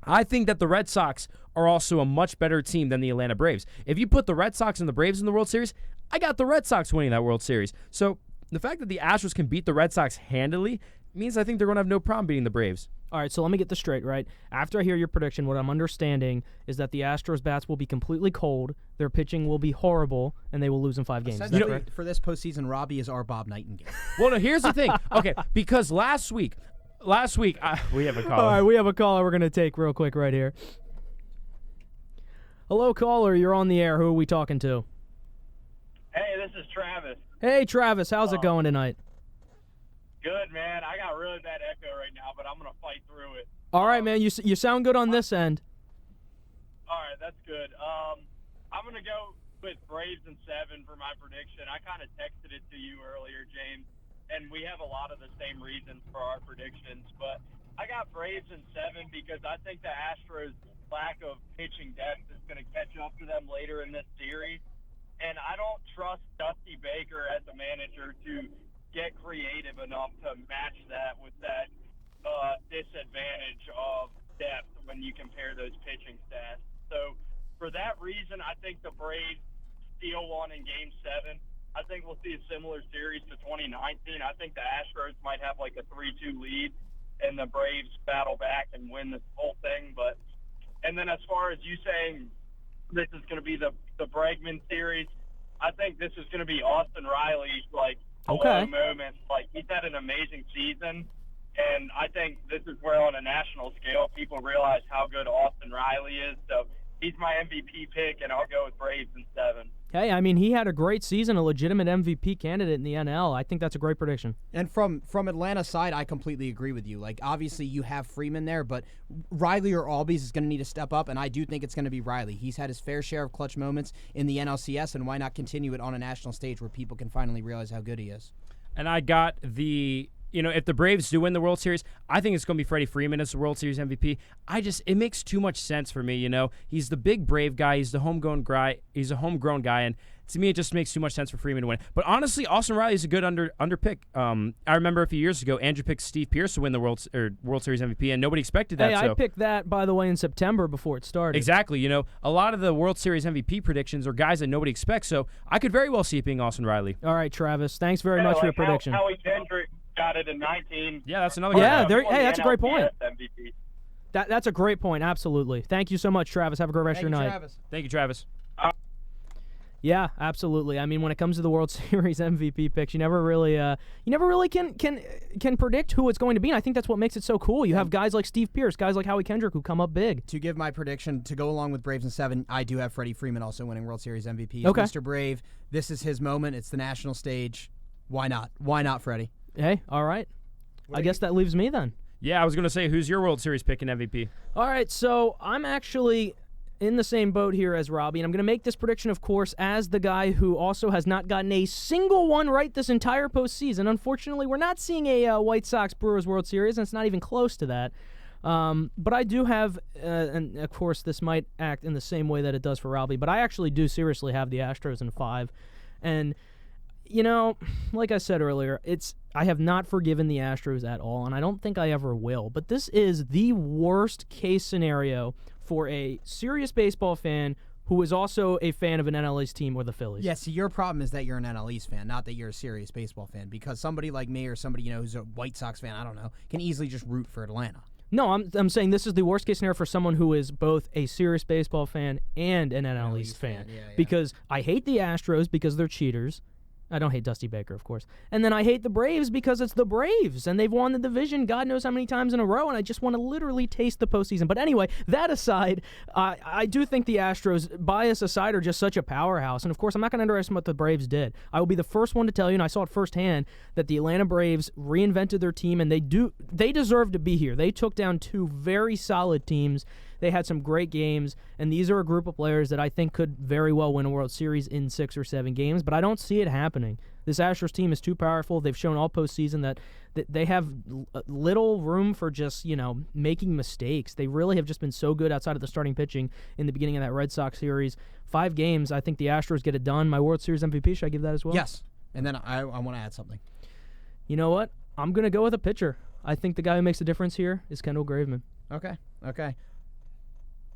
I think that the Red Sox are also a much better team than the Atlanta Braves. If you put the Red Sox and the Braves in the World Series, I got the Red Sox winning that World Series. So the fact that the Astros can beat the Red Sox handily means I think they're going to have no problem beating the Braves. All right, so let me get this straight, right? After I hear your prediction, what I'm understanding is that the Astros bats will be completely cold, their pitching will be horrible, and they will lose in 5 games. Is that correct? For this postseason, Robbie is our Bob Nightingale. Well, no, here's the thing. Okay, because last week, we have a caller. All right, we have a caller we're going to take real quick right here. Hello, caller. You're on the air. Who are we talking to? Hey, this is Travis. Hey, Travis. How's it going tonight? Good, man. I got really bad echo right now, but I'm going to fight through it. All right, man. You sound good on this end. All right, that's good. I'm going to go with Braves in 7 for my prediction. I kind of texted it to you earlier, James, and we have a lot of the same reasons for our predictions. But I got Braves in 7 because I think the Astros' lack of pitching depth is going to catch up to them later in this series. And I don't trust Dusty Baker as a manager to get creative enough to match that with that disadvantage of depth when you compare those pitching stats. So for that reason, I think the Braves steal one in Game 7. I think we'll see a similar series to 2019. I think the Astros might have like a 3-2 lead, and the Braves battle back and win the whole thing. And then as far as you saying this is going to be the Bregman series, I think this is going to be Austin Riley's low moment. He's had an amazing season, and I think this is where on a national scale people realize how good Austin Riley is. So he's my MVP pick, and I'll go with Braves in 7. Hey, I mean, he had a great season, a legitimate MVP candidate in the NL. I think that's a great prediction. And from Atlanta's side, I completely agree with you. Obviously, you have Freeman there, but Riley or Albies is going to need to step up, and I do think it's going to be Riley. He's had his fair share of clutch moments in the NLCS, and why not continue it on a national stage where people can finally realize how good he is? And I got if the Braves do win the World Series, I think it's going to be Freddie Freeman as the World Series MVP. It makes too much sense for me, He's the big Brave guy. He's the homegrown guy. And to me, it just makes too much sense for Freeman to win. But honestly, Austin Riley is a good under pick. I remember a few years ago, Andrew picked Steve Pearce to win the World Series MVP, and nobody expected that. Hey, I picked that, by the way, in September before it started. Exactly. A lot of the World Series MVP predictions are guys that nobody expects, so I could very well see it being Austin Riley. All right, Travis. Thanks very much for your prediction. Howie Kendrick got it in 19. Yeah, that's another guy. Yeah, hey, that's a great point. MVP. That's a great point, absolutely. Thank you so much, Travis. Have a great rest of your night. Travis. Thank you, Travis. Yeah, absolutely. I mean, when it comes to the World Series MVP picks, you never really can predict who it's going to be. And I think that's what makes it so cool. You have guys like Steve Pearce, guys like Howie Kendrick who come up big. To give my prediction, to go along with Braves in 7, I do have Freddie Freeman also winning World Series MVP. Okay. Mr. Brave, this is his moment. It's the national stage. Why not? Why not, Freddie? Hey, all right. I guess that leaves me then. Yeah, I was going to say, who's your World Series pick in MVP? All right, so I'm actually in the same boat here as Robbie, and I'm going to make this prediction, of course, as the guy who also has not gotten a single one right this entire postseason. Unfortunately, we're not seeing a White Sox-Brewers World Series, and it's not even close to that. But I do have, and of course, this might act in the same way that it does for Robbie, but I actually do seriously have the Astros in 5. And, like I said earlier, I have not forgiven the Astros at all, and I don't think I ever will. But this is the worst-case scenario for a serious baseball fan who is also a fan of an NL East team or the Phillies. Yeah, see, your problem is that you're an NL East fan, not that you're a serious baseball fan, because somebody like me or somebody, who's a White Sox fan, I don't know, can easily just root for Atlanta. No, I'm saying this is the worst-case scenario for someone who is both a serious baseball fan and an NL East fan. Yeah. Because I hate the Astros because they're cheaters. I don't hate Dusty Baker, of course. And then I hate the Braves because it's the Braves, and they've won the division God knows how many times in a row, and I just want to literally taste the postseason. But anyway, that aside, I do think the Astros, bias aside, are just such a powerhouse. And, of course, I'm not going to underestimate what the Braves did. I will be the first one to tell you, and I saw it firsthand, that the Atlanta Braves reinvented their team, and they deserve to be here. They took down 2 very solid teams. They had some great games, and these are a group of players that I think could very well win a World Series in 6 or 7 games, but I don't see it happening. This Astros team is too powerful. They've shown all postseason that they have little room for just, making mistakes. They really have just been so good outside of the starting pitching in the beginning of that Red Sox series. 5 games, I think the Astros get it done. My World Series MVP, should I give that as well? Yes, and then I want to add something. You know what? I'm going to go with a pitcher. I think the guy who makes a difference here is Kendall Graveman. Okay.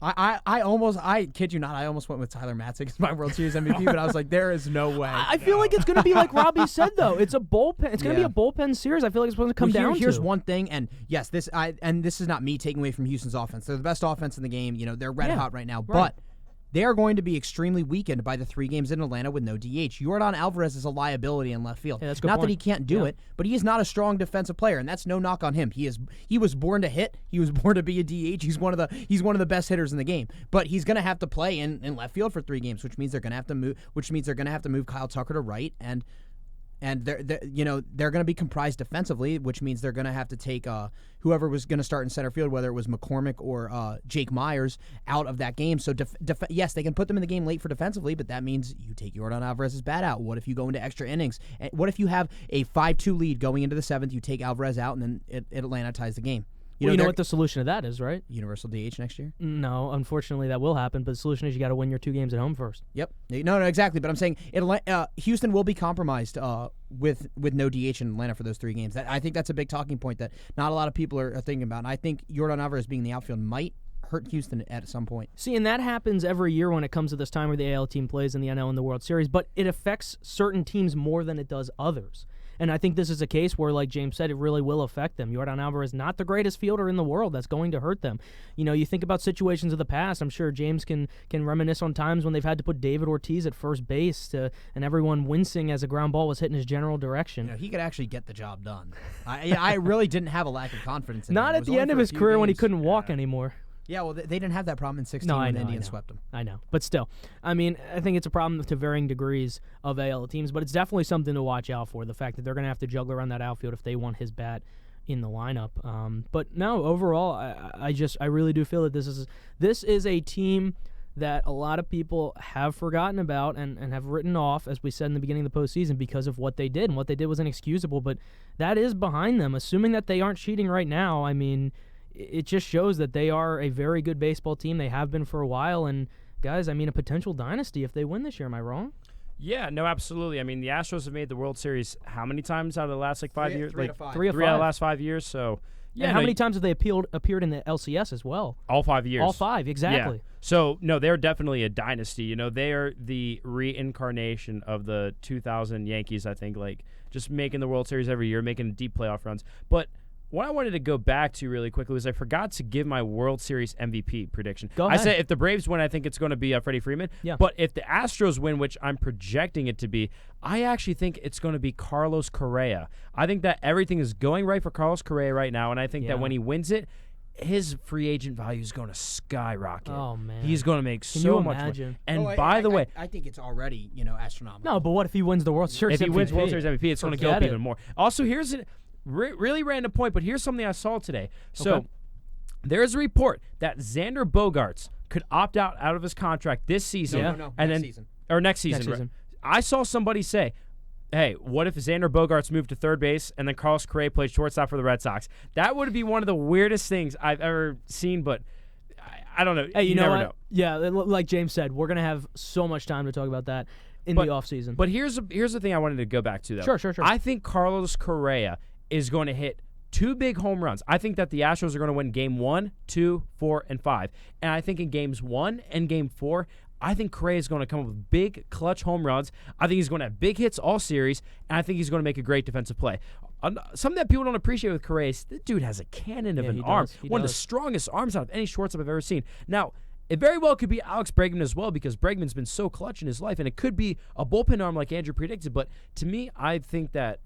I kid you not, I almost went with Tyler Matzik as my World Series MVP, but I was like, there is no way. I feel like it's going to be like Robbie said, though. It's a bullpen. It's going to be a bullpen series. I feel like it's supposed to come down Here's to. one thing, and yes, this is not me taking away from Houston's offense. They're the best offense in the game. They're red hot right now, but they are going to be extremely weakened by the 3 games in Atlanta with no DH. Yordan Alvarez is a liability in left field. Yeah, that's a good not point. that he can't do it, but he is not a strong defensive player, and that's no knock on him. He was born to hit. He was born to be a DH. He's one of the best hitters in the game. But he's going to have to play in left field for 3 games, which means they're going to have to move. Which means they're going to have to move Kyle Tucker to right, and they're going to be comprised defensively, which means they're going to have to take whoever was going to start in center field, whether it was McCormick or Jake Myers, out of that game. So yes, they can put them in the game late for defensively, but that means you take Yordan Alvarez's bat out. What if you go into extra innings? What if you have a 5-2 lead going into the 7th? You take Alvarez out, and then Atlanta ties the game. You know what the solution to that is, right? Universal DH next year? No, unfortunately that will happen, but the solution is you got to win your 2 games at home first. Yep. No, exactly. But I'm saying Houston will be compromised with no DH in Atlanta for those 3 games. I think that's a big talking point that not a lot of people are thinking about. And I think Yordan Alvarez being in the outfield might hurt Houston at some point. See, and that happens every year when it comes to this time where the AL team plays in the NL in the World Series, but it affects certain teams more than it does others. And I think this is a case where, like James said, it really will affect them. Yordan Alvarez is not the greatest fielder in the world. That's going to hurt them. You think about situations of the past. I'm sure James can reminisce on times when they've had to put David Ortiz at first base and everyone wincing as a ground ball was hitting his general direction. He could actually get the job done. I really didn't have a lack of confidence in him. Not at the end of his career when he couldn't walk anymore. Yeah, well, they didn't have that problem in 16 when the Indians swept them. I know. But still, I think it's a problem to varying degrees of AL teams, but it's definitely something to watch out for, the fact that they're going to have to juggle around that outfield if they want his bat in the lineup. But no, overall, I really do feel that this is a team that a lot of people have forgotten about and have written off, as we said in the beginning of the postseason, because of what they did. And what they did was inexcusable, but that is behind them. Assuming that they aren't cheating right now, it just shows that they are a very good baseball team. They have been for a while, and guys, a potential dynasty if they win this year. Am I wrong? Yeah, no, absolutely. I mean, the Astros have made the World Series how many times out of the last 5 years? Three out of five. Three of Three out of five. the last 5 years. So, yeah, And how many times have they appeared in the LCS as well? all 5 years. All 5, exactly. Yeah. So, no, they're definitely a dynasty. You know, they are the reincarnation of the 2000 Yankees, I think, like just making the World Series every year, making deep playoff runs. But what I wanted to go back to really quickly was I forgot to give my World Series MVP prediction. Go I ahead. said if the Braves win, I think it's going to be Freddie Freeman. Yeah. But if the Astros win, which I'm projecting it to be, I actually think it's going to be Carlos Correa. I think that everything is going right for Carlos Correa right now, and I think Yeah. that when he wins it, his free agent value is going to skyrocket. Oh, man. He's going to make Can so you much money. imagine? And Oh, by the way, I think it's already astronomical. No, but what if he wins the World Series if he wins MVP? World Series MVP, it's going to go up Forget it. even more. Also, here's a really random point, but here's something I saw today. So Okay. there is a report that Xander Bogaerts could opt out of his contract this season. No, and next then season. or next season. Next right? season. I saw somebody say, hey, what if Xander Bogaerts moved to third base and then Carlos Correa played shortstop for the Red Sox? That would be one of the weirdest things I've ever seen, but I don't know. Hey, you know never what? know. Yeah, like James said, we're going to have so much time to talk about that in the offseason. But here's the thing I wanted to go back to, though. Sure. I think Carlos Correa is going to hit 2 big home runs. I think that the Astros are going to win Game 1, 2, 4, and 5. And I think in Games 1 and Game 4, I think Correa is going to come up with big clutch home runs. I think he's going to have big hits all series, and I think he's going to make a great defensive play. Something that people don't appreciate with Correa is this dude has a cannon of Yeah, an he arm. does. He One of the does. strongest arms out of any shortstop I've ever seen. Now, it very well could be Alex Bregman as well because Bregman's been so clutch in his life, and it could be a bullpen arm like Andrew predicted. But to me, I think that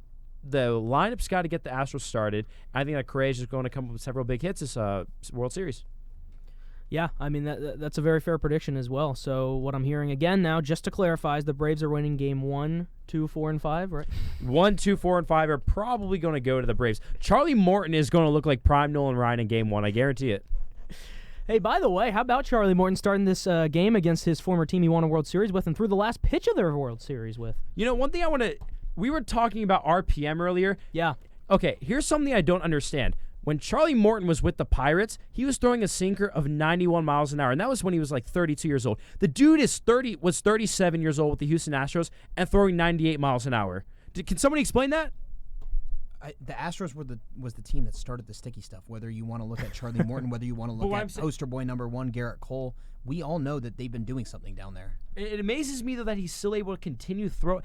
the lineup's got to get the Astros started. I think that Correa is just going to come up with several big hits this World Series. Yeah, I mean, that's a very fair prediction as well. So what I'm hearing again now, just to clarify, is the Braves are winning Game 1, 2, 4, and 5, right? 1, 2, 4, and 5 are probably going to go to the Braves. Charlie Morton is going to look like prime Nolan Ryan in Game 1. I guarantee it. Hey, by the way, how about Charlie Morton starting this game against his former team he won a World Series with and threw the last pitch of their World Series with? You know, one thing I want to... We were talking about RPM earlier. Yeah. Okay, here's something I don't understand. When Charlie Morton was with the Pirates, he was throwing a sinker of 91 miles an hour, and that was when he was like 32 years old. The dude was 37 years old with the Houston Astros and throwing 98 miles an hour. Can somebody explain that? The Astros was the team that started the sticky stuff. Whether you want to look at Charlie Morton, whether you want to look what I'm at saying- poster boy number 1, Garrett Cole, we all know that they've been doing something down there. It amazes me though that he's still able to continue throwing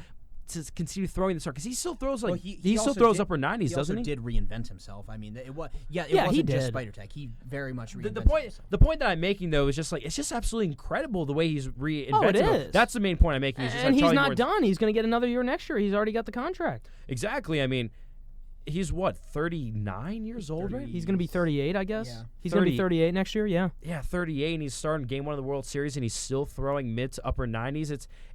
the start because he still throws like Well, he still also throws did- upper 90s, doesn't he? Did reinvent himself. I mean, it wasn't he just did. Spider Tech. He very much reinvented himself. The point that I'm making though is just like it's just absolutely incredible the way he's reinvented. Oh, it is. That's the main point I'm making. Is just And like he's Charlie not Morton's- done. He's going to get another year next year. He's already got the contract. Exactly. I mean, he's what 39 years old, right? He's going to be 38, I guess. Yeah. He's going to 30. be 38 next year, yeah. Yeah, 38, and he's starting Game 1 of the World Series, and he's still throwing mid to upper 90s.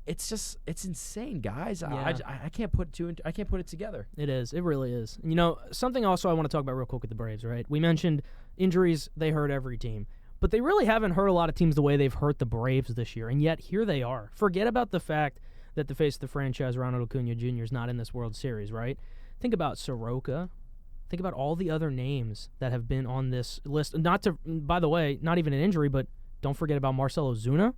It's insane, guys. Yeah. I can't put it together. It is. It really is. You know, something also I want to talk about real quick with the Braves, right? We mentioned injuries, they hurt every team. But they really haven't hurt a lot of teams the way they've hurt the Braves this year, and yet here they are. Forget about the fact that the face of the franchise, Ronald Acuna Jr., is not in this World Series, right? Think about Soroka. Think about all the other names that have been on this list. By the way, not even an injury, but don't forget about Marcell Ozuna.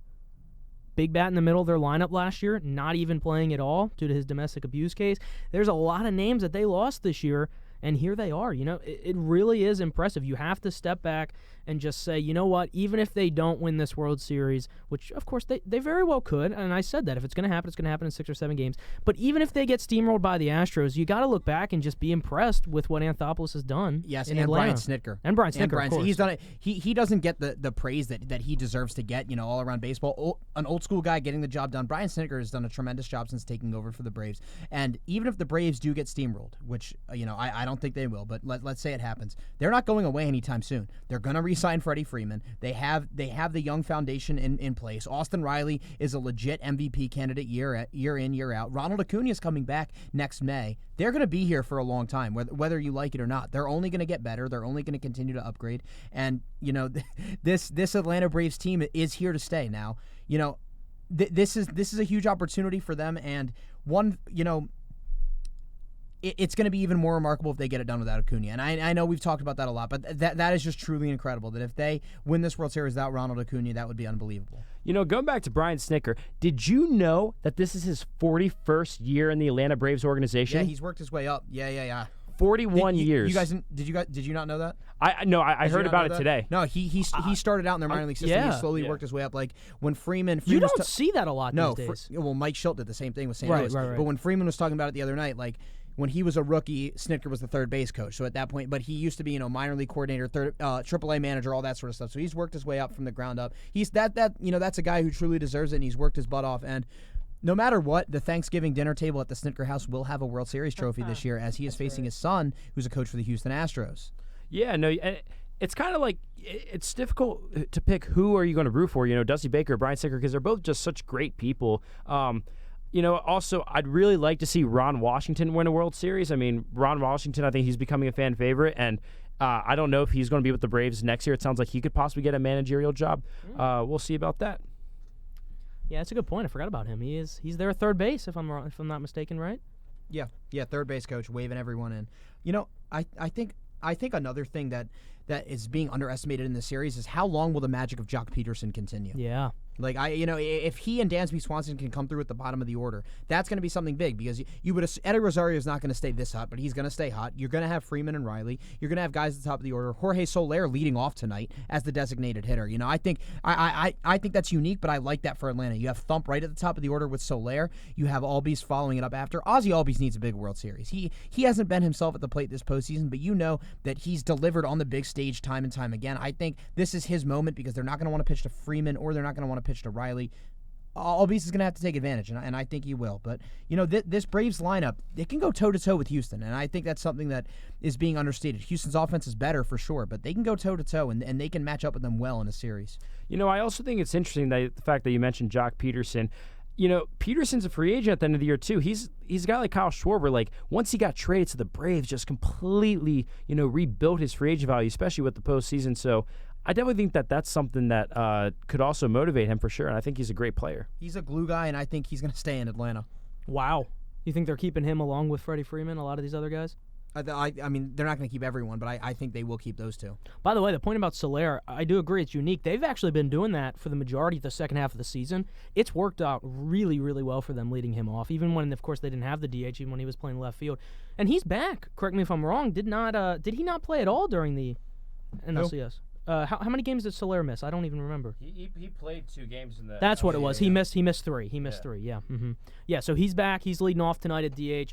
Big bat in the middle of their lineup last year, not even playing at all due to his domestic abuse case. There's a lot of names that they lost this year, and here they are. You know, it really is impressive. You have to step back and just say, you know what, even if they don't win this World Series, which, of course, they very well could, and I said that. If it's going to happen, it's going to happen in 6 or 7 games. But even if they get steamrolled by the Astros, you got to look back and just be impressed with what Anthopoulos has done Yes, in and Atlanta. Brian Snitker. And Brian Snitker, of course. He's done it. He doesn't get the praise that he deserves to get, all around baseball. An old school guy getting the job done. Brian Snitker has done a tremendous job since taking over for the Braves. And even if the Braves do get steamrolled, which, I don't think they will, but let's say it happens, they're not going away anytime soon. They're going to re-sign Freddie Freeman. They have the young foundation in place. Austin Riley is a legit MVP candidate year in, year out. Ronald Acuna is coming back next May. They're going to be here for a long time, whether you like it or not. They're only going to get better. They're only going to continue to upgrade. And, this Atlanta Braves team is here to stay now. This is a huge opportunity for them. And one, it's going to be even more remarkable if they get it done without Acuna. And I know we've talked about that a lot, but that is just truly incredible that if they win this World Series without Ronald Acuna, that would be unbelievable. Going back to Brian Snitker, did you know that this is his 41st year in the Atlanta Braves organization? Yeah, he's worked his way up. Yeah. 41 years. Did you not know that? I heard about it today. No, he started out in their minor league system. yeah. He slowly worked his way up. Like when Freeman You was don't see that a lot these days. well, Mike Schilt did the same thing with St. Right, Louis. right. But when Freeman was talking about it the other night, like when he was a rookie, Snitker was the third base coach. So at that point, but he used to be minor league coordinator, AAA manager, all that sort of stuff. So he's worked his way up from the ground up. He's that's a guy who truly deserves it, and he's worked his butt off. And no matter what, the Thanksgiving dinner table at the Snitker house will have a World Series trophy this year, as he is facing his son, who's a coach for the Houston Astros. Yeah, no, it's kind of like it's difficult to pick who are you going to root for, Dusty Baker or Brian Snitker, because they're both just such great people. Also, I'd really like to see Ron Washington win a World Series. I mean, Ron Washington, I think he's becoming a fan favorite, and I don't know if he's going to be with the Braves next year. It sounds like he could possibly get a managerial job. We'll see about that. Yeah, that's a good point. I forgot about him. He's their third base, if I'm not mistaken, right? Yeah, third base coach, waving everyone in. I think another thing that is being underestimated in this series is how long will the magic of Jock Peterson continue? Yeah. Like if he and Dansby Swanson can come through at the bottom of the order, that's going to be something big, because you would Eddie Rosario is not going to stay this hot, but he's going to stay hot. You're going to have Freeman and Riley. You're going to have guys at the top of the order. Jorge Soler leading off tonight as the designated hitter. I think I think that's unique, but I like that for Atlanta. You have Thump right at the top of the order with Soler. You have Albies following it up after. Ozzie Albies needs a big World Series. He hasn't been himself at the plate this postseason, but that he's delivered on the big stage time and time again. I think this is his moment, because they're not going to want to pitch to Freeman, or they're not going to want to pitch to Riley. Albies is going to have to take advantage, and I think he will. But, this Braves lineup, it can go toe-to-toe with Houston, and I think that's something that is being understated. Houston's offense is better for sure, but they can go toe-to-toe, and they can match up with them well in a series. I also think it's interesting that the fact that you mentioned Jock Peterson. Peterson's a free agent at the end of the year, too. He's a guy like Kyle Schwarber. Like, once he got traded to the Braves, just completely, rebuilt his free agent value, especially with the postseason. So I definitely think that that's something that could also motivate him for sure, and I think he's a great player. He's a glue guy, and I think he's going to stay in Atlanta. Wow. You think they're keeping him along with Freddie Freeman, a lot of these other guys? I mean, they're not going to keep everyone, but I think they will keep those two. By the way, the point about Soler, I do agree it's unique. They've actually been doing that for the majority of the second half of the season. It's worked out really, really well for them, leading him off, even when, of course, they didn't have the DH, even when he was playing left field. And he's back. Correct me if I'm wrong. Did he not play at all during the NLCS? How many games did Soler miss? I don't even remember. He played 2 games in the. That's what it was. He missed 3. He missed 3. Yeah. Mm-hmm. Yeah. So he's back. He's leading off tonight at DH.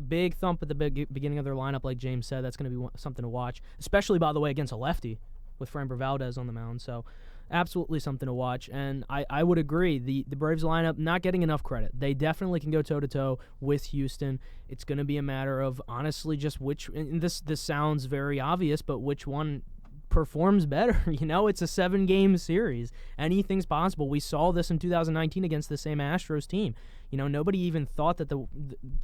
Big thump at the beginning of their lineup, like James said. That's going to be something to watch, especially, by the way, against a lefty with Framber Valdez on the mound. So absolutely something to watch. And I would agree. The Braves lineup not getting enough credit. They definitely can go toe to toe with Houston. It's going to be a matter of honestly just which. And this sounds very obvious, but which one performs better. It's a 7-game series. Anything's possible. We saw this in 2019 against the same Astros team. Nobody even thought that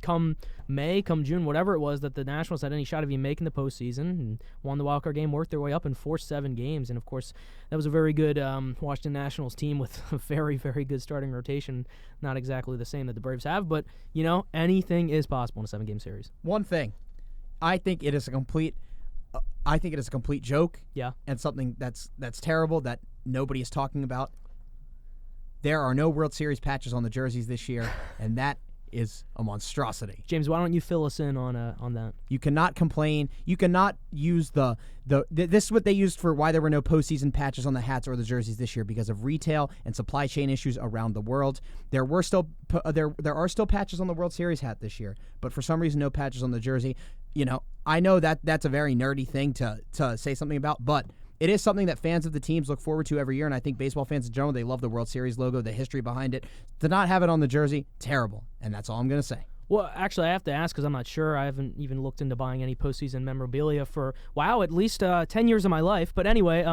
come June, whatever it was, that the Nationals had any shot of even making the postseason, and won the wildcard game, worked their way up and forced 7 games. And of course, that was a very good Washington Nationals team with a very, very good starting rotation. Not exactly the same that the Braves have, but anything is possible in a 7-game series. One thing, I think it is a complete joke. Yeah. And something that's terrible that nobody is talking about. There are no World Series patches on the jerseys this year, and that is a monstrosity. James, why don't you fill us in on that? You cannot complain. You cannot use this is what they used for why there were no postseason patches on the hats or the jerseys this year, because of retail and supply chain issues around the world. There are still patches on the World Series hat this year, but for some reason no patches on the jersey. I know that that's a very nerdy thing to say something about, but it is something that fans of the teams look forward to every year, and I think baseball fans in general, they love the World Series logo, the history behind it. To not have it on the jersey, terrible, and that's all I'm going to say. Well, actually, I have to ask because I'm not sure. I haven't even looked into buying any postseason memorabilia for, at least 10 years of my life. But anyway,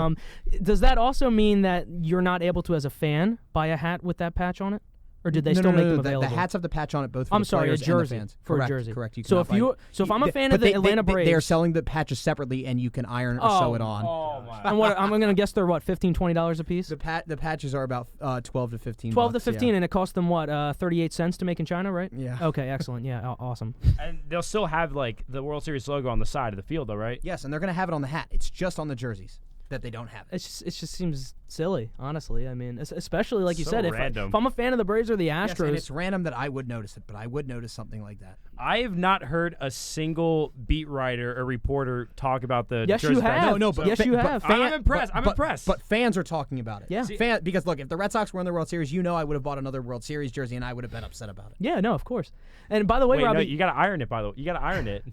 does that also mean that you're not able to, as a fan, buy a hat with that patch on it? Or did they still make them The available? hats have the patch on it both for I'm the sorry, a players jersey and the fans. for Correct, a jersey. Correct. You So cannot if I'm a fan but of the Atlanta Braves, they're selling the patches separately, and you can iron or sew it on. Oh my! and what I'm going to guess they're what, $15-$20 a piece. The patches are about 12 to 15. 12 to bucks, 15, yeah. and it cost them what, 38 cents to make in China, right? Yeah. Okay, excellent. Yeah, awesome. And they'll still have like the World Series logo on the side of the field, though, right? Yes, and they're going to have it on the hat. It's just on the jerseys that they don't have it. It just seems silly, honestly. I mean, especially like you So said, random. if I'm a fan of the Braves or the Yes, Astros, and it's random that I would notice it, but I would notice something like that. I have not heard a single beat writer or reporter talk about the Yes, jersey you patch. have. No, but yes, you have. I'm impressed. I'm impressed. But fans are talking about it. Yeah. Because look, if the Red Sox were in the World Series, I would have bought another World Series jersey, and I would have been upset about it. Yeah, no, of course. And by the way, Wait, Robbie, no, you got to iron it. By the way, you got to iron it.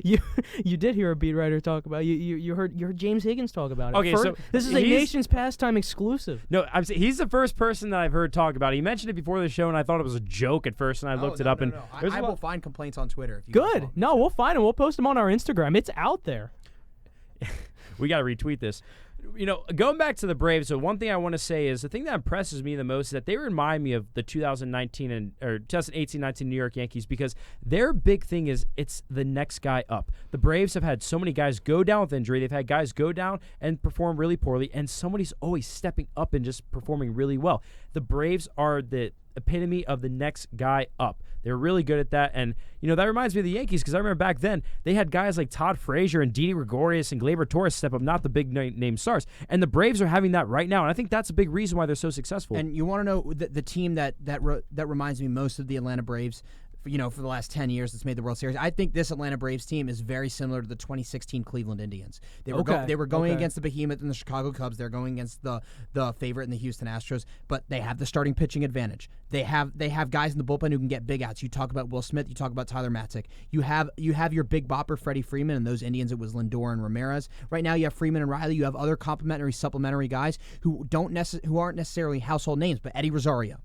you did hear a beat writer talk about you heard James Higgins talk about it. Okay, so this is a he's- Nation's Pastime exclusive. No, I'm saying he's the first person that I've heard talk about it. He mentioned it before the show, and I thought it was a joke at first, and I looked it up, and there's I a lot- will find complaints on Twitter. If you guys Good. want. No, we'll find them. We'll post them on our Instagram. It's out there. we got to retweet this. Going back to the Braves, so one thing I want to say is the thing that impresses me the most is that they remind me of the 2018-19 New York Yankees, because their big thing is it's the next guy up. The Braves have had so many guys go down with injury. They've had guys go down and perform really poorly, and somebody's always stepping up and just performing really well. The Braves are the epitome of the next guy up. They're really good at that, and that reminds me of the Yankees, because I remember back then they had guys like Todd Frazier and Didi Gregorius and Gleyber Torres step up, not the big name stars, and the Braves are having that right now, and I think that's a big reason why they're so successful. And you want to know the team that reminds me most of the Atlanta Braves, for the last 10 years that's made the World Series. I think this Atlanta Braves team is very similar to the 2016 Cleveland Indians. They were going against the behemoth in the Chicago Cubs. They're going against the favorite in the Houston Astros, but they have the starting pitching advantage. They have guys in the bullpen who can get big outs. You talk about Will Smith, you talk about Tyler Matzik. You have your big bopper Freddie Freeman, and those Indians it was Lindor and Ramirez. Right now you have Freeman and Riley. You have other supplementary guys who aren't necessarily household names, but Eddie Rosario.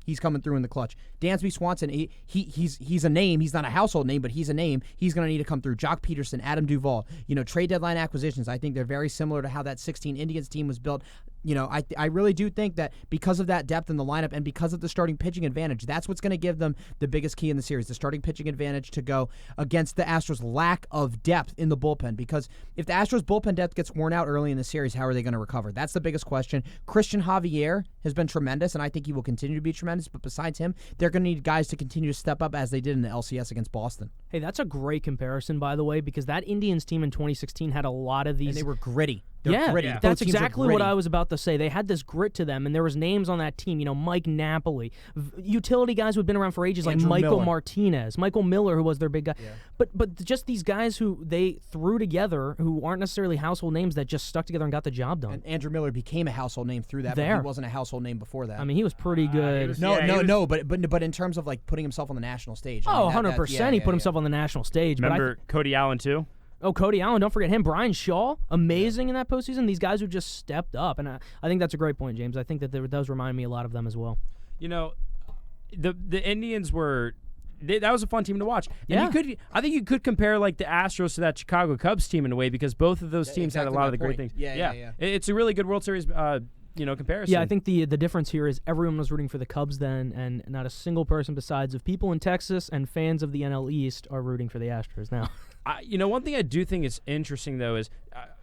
He's coming through in the clutch. Dansby Swanson, he's a name. He's not a household name, but he's a name. He's going to need to come through. Jock Peterson, Adam Duvall. Trade deadline acquisitions. I think they're very similar to how that 16 Indians team was built. I really do think that because of that depth in the lineup and because of the starting pitching advantage, that's what's going to give them the biggest key in the series, the starting pitching advantage to go against the Astros' lack of depth in the bullpen. Because if the Astros' bullpen depth gets worn out early in the series, how are they going to recover? That's the biggest question. Christian Javier has been tremendous, and I think he will continue to be tremendous, but besides him, they're going to need guys to continue to step up as they did in the LCS against Boston. Hey, that's a great comparison, by the way, because that Indians team in 2016 had a lot of these. And they were gritty. They're gritty. Both That's teams are exactly what gritty. I was about to say. They had this grit to them, and there was names on that team. Mike Napoli, utility guys who had been around for ages, Andrew like Michael Miller. Martinez, Michael Miller, who was their big guy. Yeah. But just these guys who they threw together, who aren't necessarily household names, that just stuck together and got the job done. And Andrew Miller became a household name through that, but he wasn't a household name before that. I mean, he was pretty good. But in terms of like putting himself on the national stage. Oh, 100%. He put himself on the national stage. Remember Cody Allen too? Oh, Cody Allen, don't forget him. Brian Shaw, amazing in that postseason. These guys who just stepped up, and I think that's a great point, James. I think that does remind me a lot of them as well. The Indians were. That was a fun team to watch. And Yeah. I think you could compare like the Astros to that Chicago Cubs team in a way, because both of those teams had a lot of the great things. Yeah. It's a really good World Series comparison. Yeah, I think the difference here is everyone was rooting for the Cubs then, and not a single person besides of people in Texas and fans of the NL East are rooting for the Astros now. One thing I do think is interesting, though, is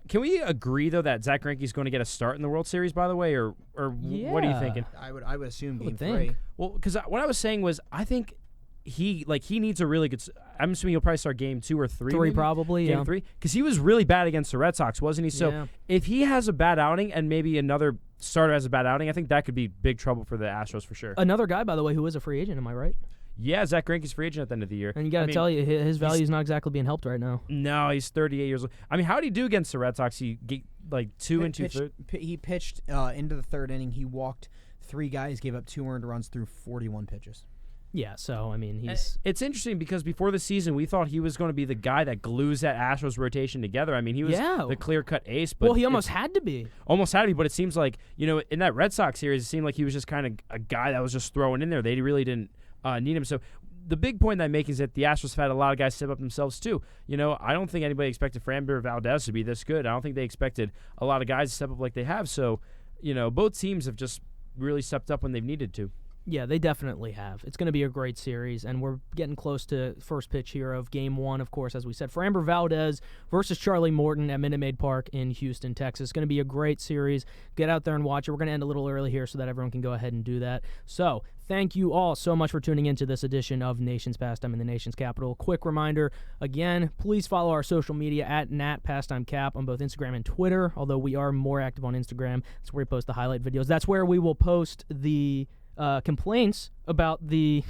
can we agree, though, that Zach Greinke is going to get a start in the World Series, by the way, or what are you thinking? I would assume game think. 3. Well, because what I was saying was I think he needs a really good I'm assuming he'll probably start game 2 or 3. 3 maybe? probably, game yeah. 3, because he was really bad against the Red Sox, wasn't he? So Yeah. if he has a bad outing and maybe another starter has a bad outing, I think that could be big trouble for the Astros for sure. Another guy, by the way, who is a free agent, am I right? Yeah, Zach Greinke's free agent at the end of the year. And you got to tell you, his value is not exactly being helped right now. No, he's 38 years old. I mean, how did he do against the Red Sox? He get like 2 and 2/3. He pitched into the third inning. He walked 3 guys, gave up 2 earned runs through 41 pitches. Yeah, so, I mean, he's... It's interesting because before the season, we thought he was going to be the guy that glues that Astros rotation together. I mean, he was the clear-cut ace. But he almost had to be. Almost had to be, but it seems like, in that Red Sox series, it seemed like he was just kind of a guy that was just throwing in there. They really didn't need him. So the big point that I'm making is that the Astros have had a lot of guys step up themselves, too. I don't think anybody expected Framber Valdez to be this good. I don't think they expected a lot of guys to step up like they have. So, both teams have just really stepped up when they've needed to. Yeah, they definitely have. It's going to be a great series, and we're getting close to first pitch here of Game 1, of course, as we said. Framber Valdez versus Charlie Morton at Minute Maid Park in Houston, Texas. It's going to be a great series. Get out there and watch it. We're going to end a little early here so that everyone can go ahead and do that. So, thank you all so much for tuning into this edition of Nation's Pastime in the Nation's Capital. Quick reminder, again, please follow our social media at @PastimeCap on both Instagram and Twitter, although we are more active on Instagram. That's where we post the highlight videos. That's where we will post the complaints about the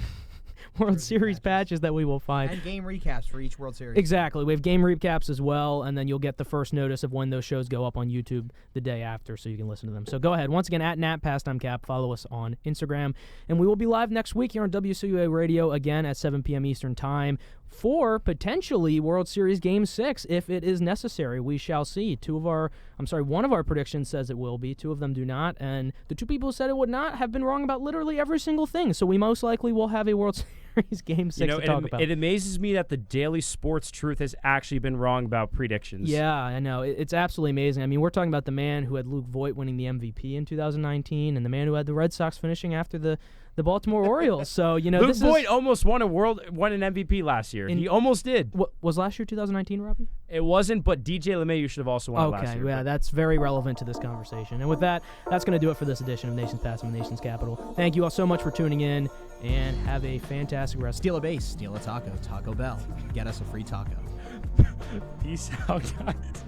World Series patches that we will find. And game recaps for each World Series. Exactly. We have game recaps as well, and then you'll get the first notice of when those shows go up on YouTube the day after, so you can listen to them. So go ahead. Once again, at @PastimeCap. Follow us on Instagram. And we will be live next week here on WCUA Radio again at 7 p.m. Eastern Time for potentially World Series Game 6 if it is necessary. We shall see. One of our predictions says it will be. Two of them do not. And the two people who said it would not have been wrong about literally every single thing. So we most likely will have a World Series Game 6 to talk about. It amazes me that the Daily Sports Truth has actually been wrong about predictions. Yeah, I know. It's absolutely amazing. I mean, we're talking about the man who had Luke Voit winning the MVP in 2019 and the man who had the Red Sox finishing after the Baltimore Orioles. So, Luke Voit almost won an MVP last year. He almost did. Was last year 2019, Robbie? It wasn't, but DJ LeMahieu should have also won it last year. Okay, yeah, that's very relevant to this conversation. And with that, that's going to do it for this edition of Nation's Pastime and Nation's Capital. Thank you all so much for tuning in, and have a fantastic rest. Steal a base, steal a taco, Taco Bell. Get us a free taco. Peace out, guys.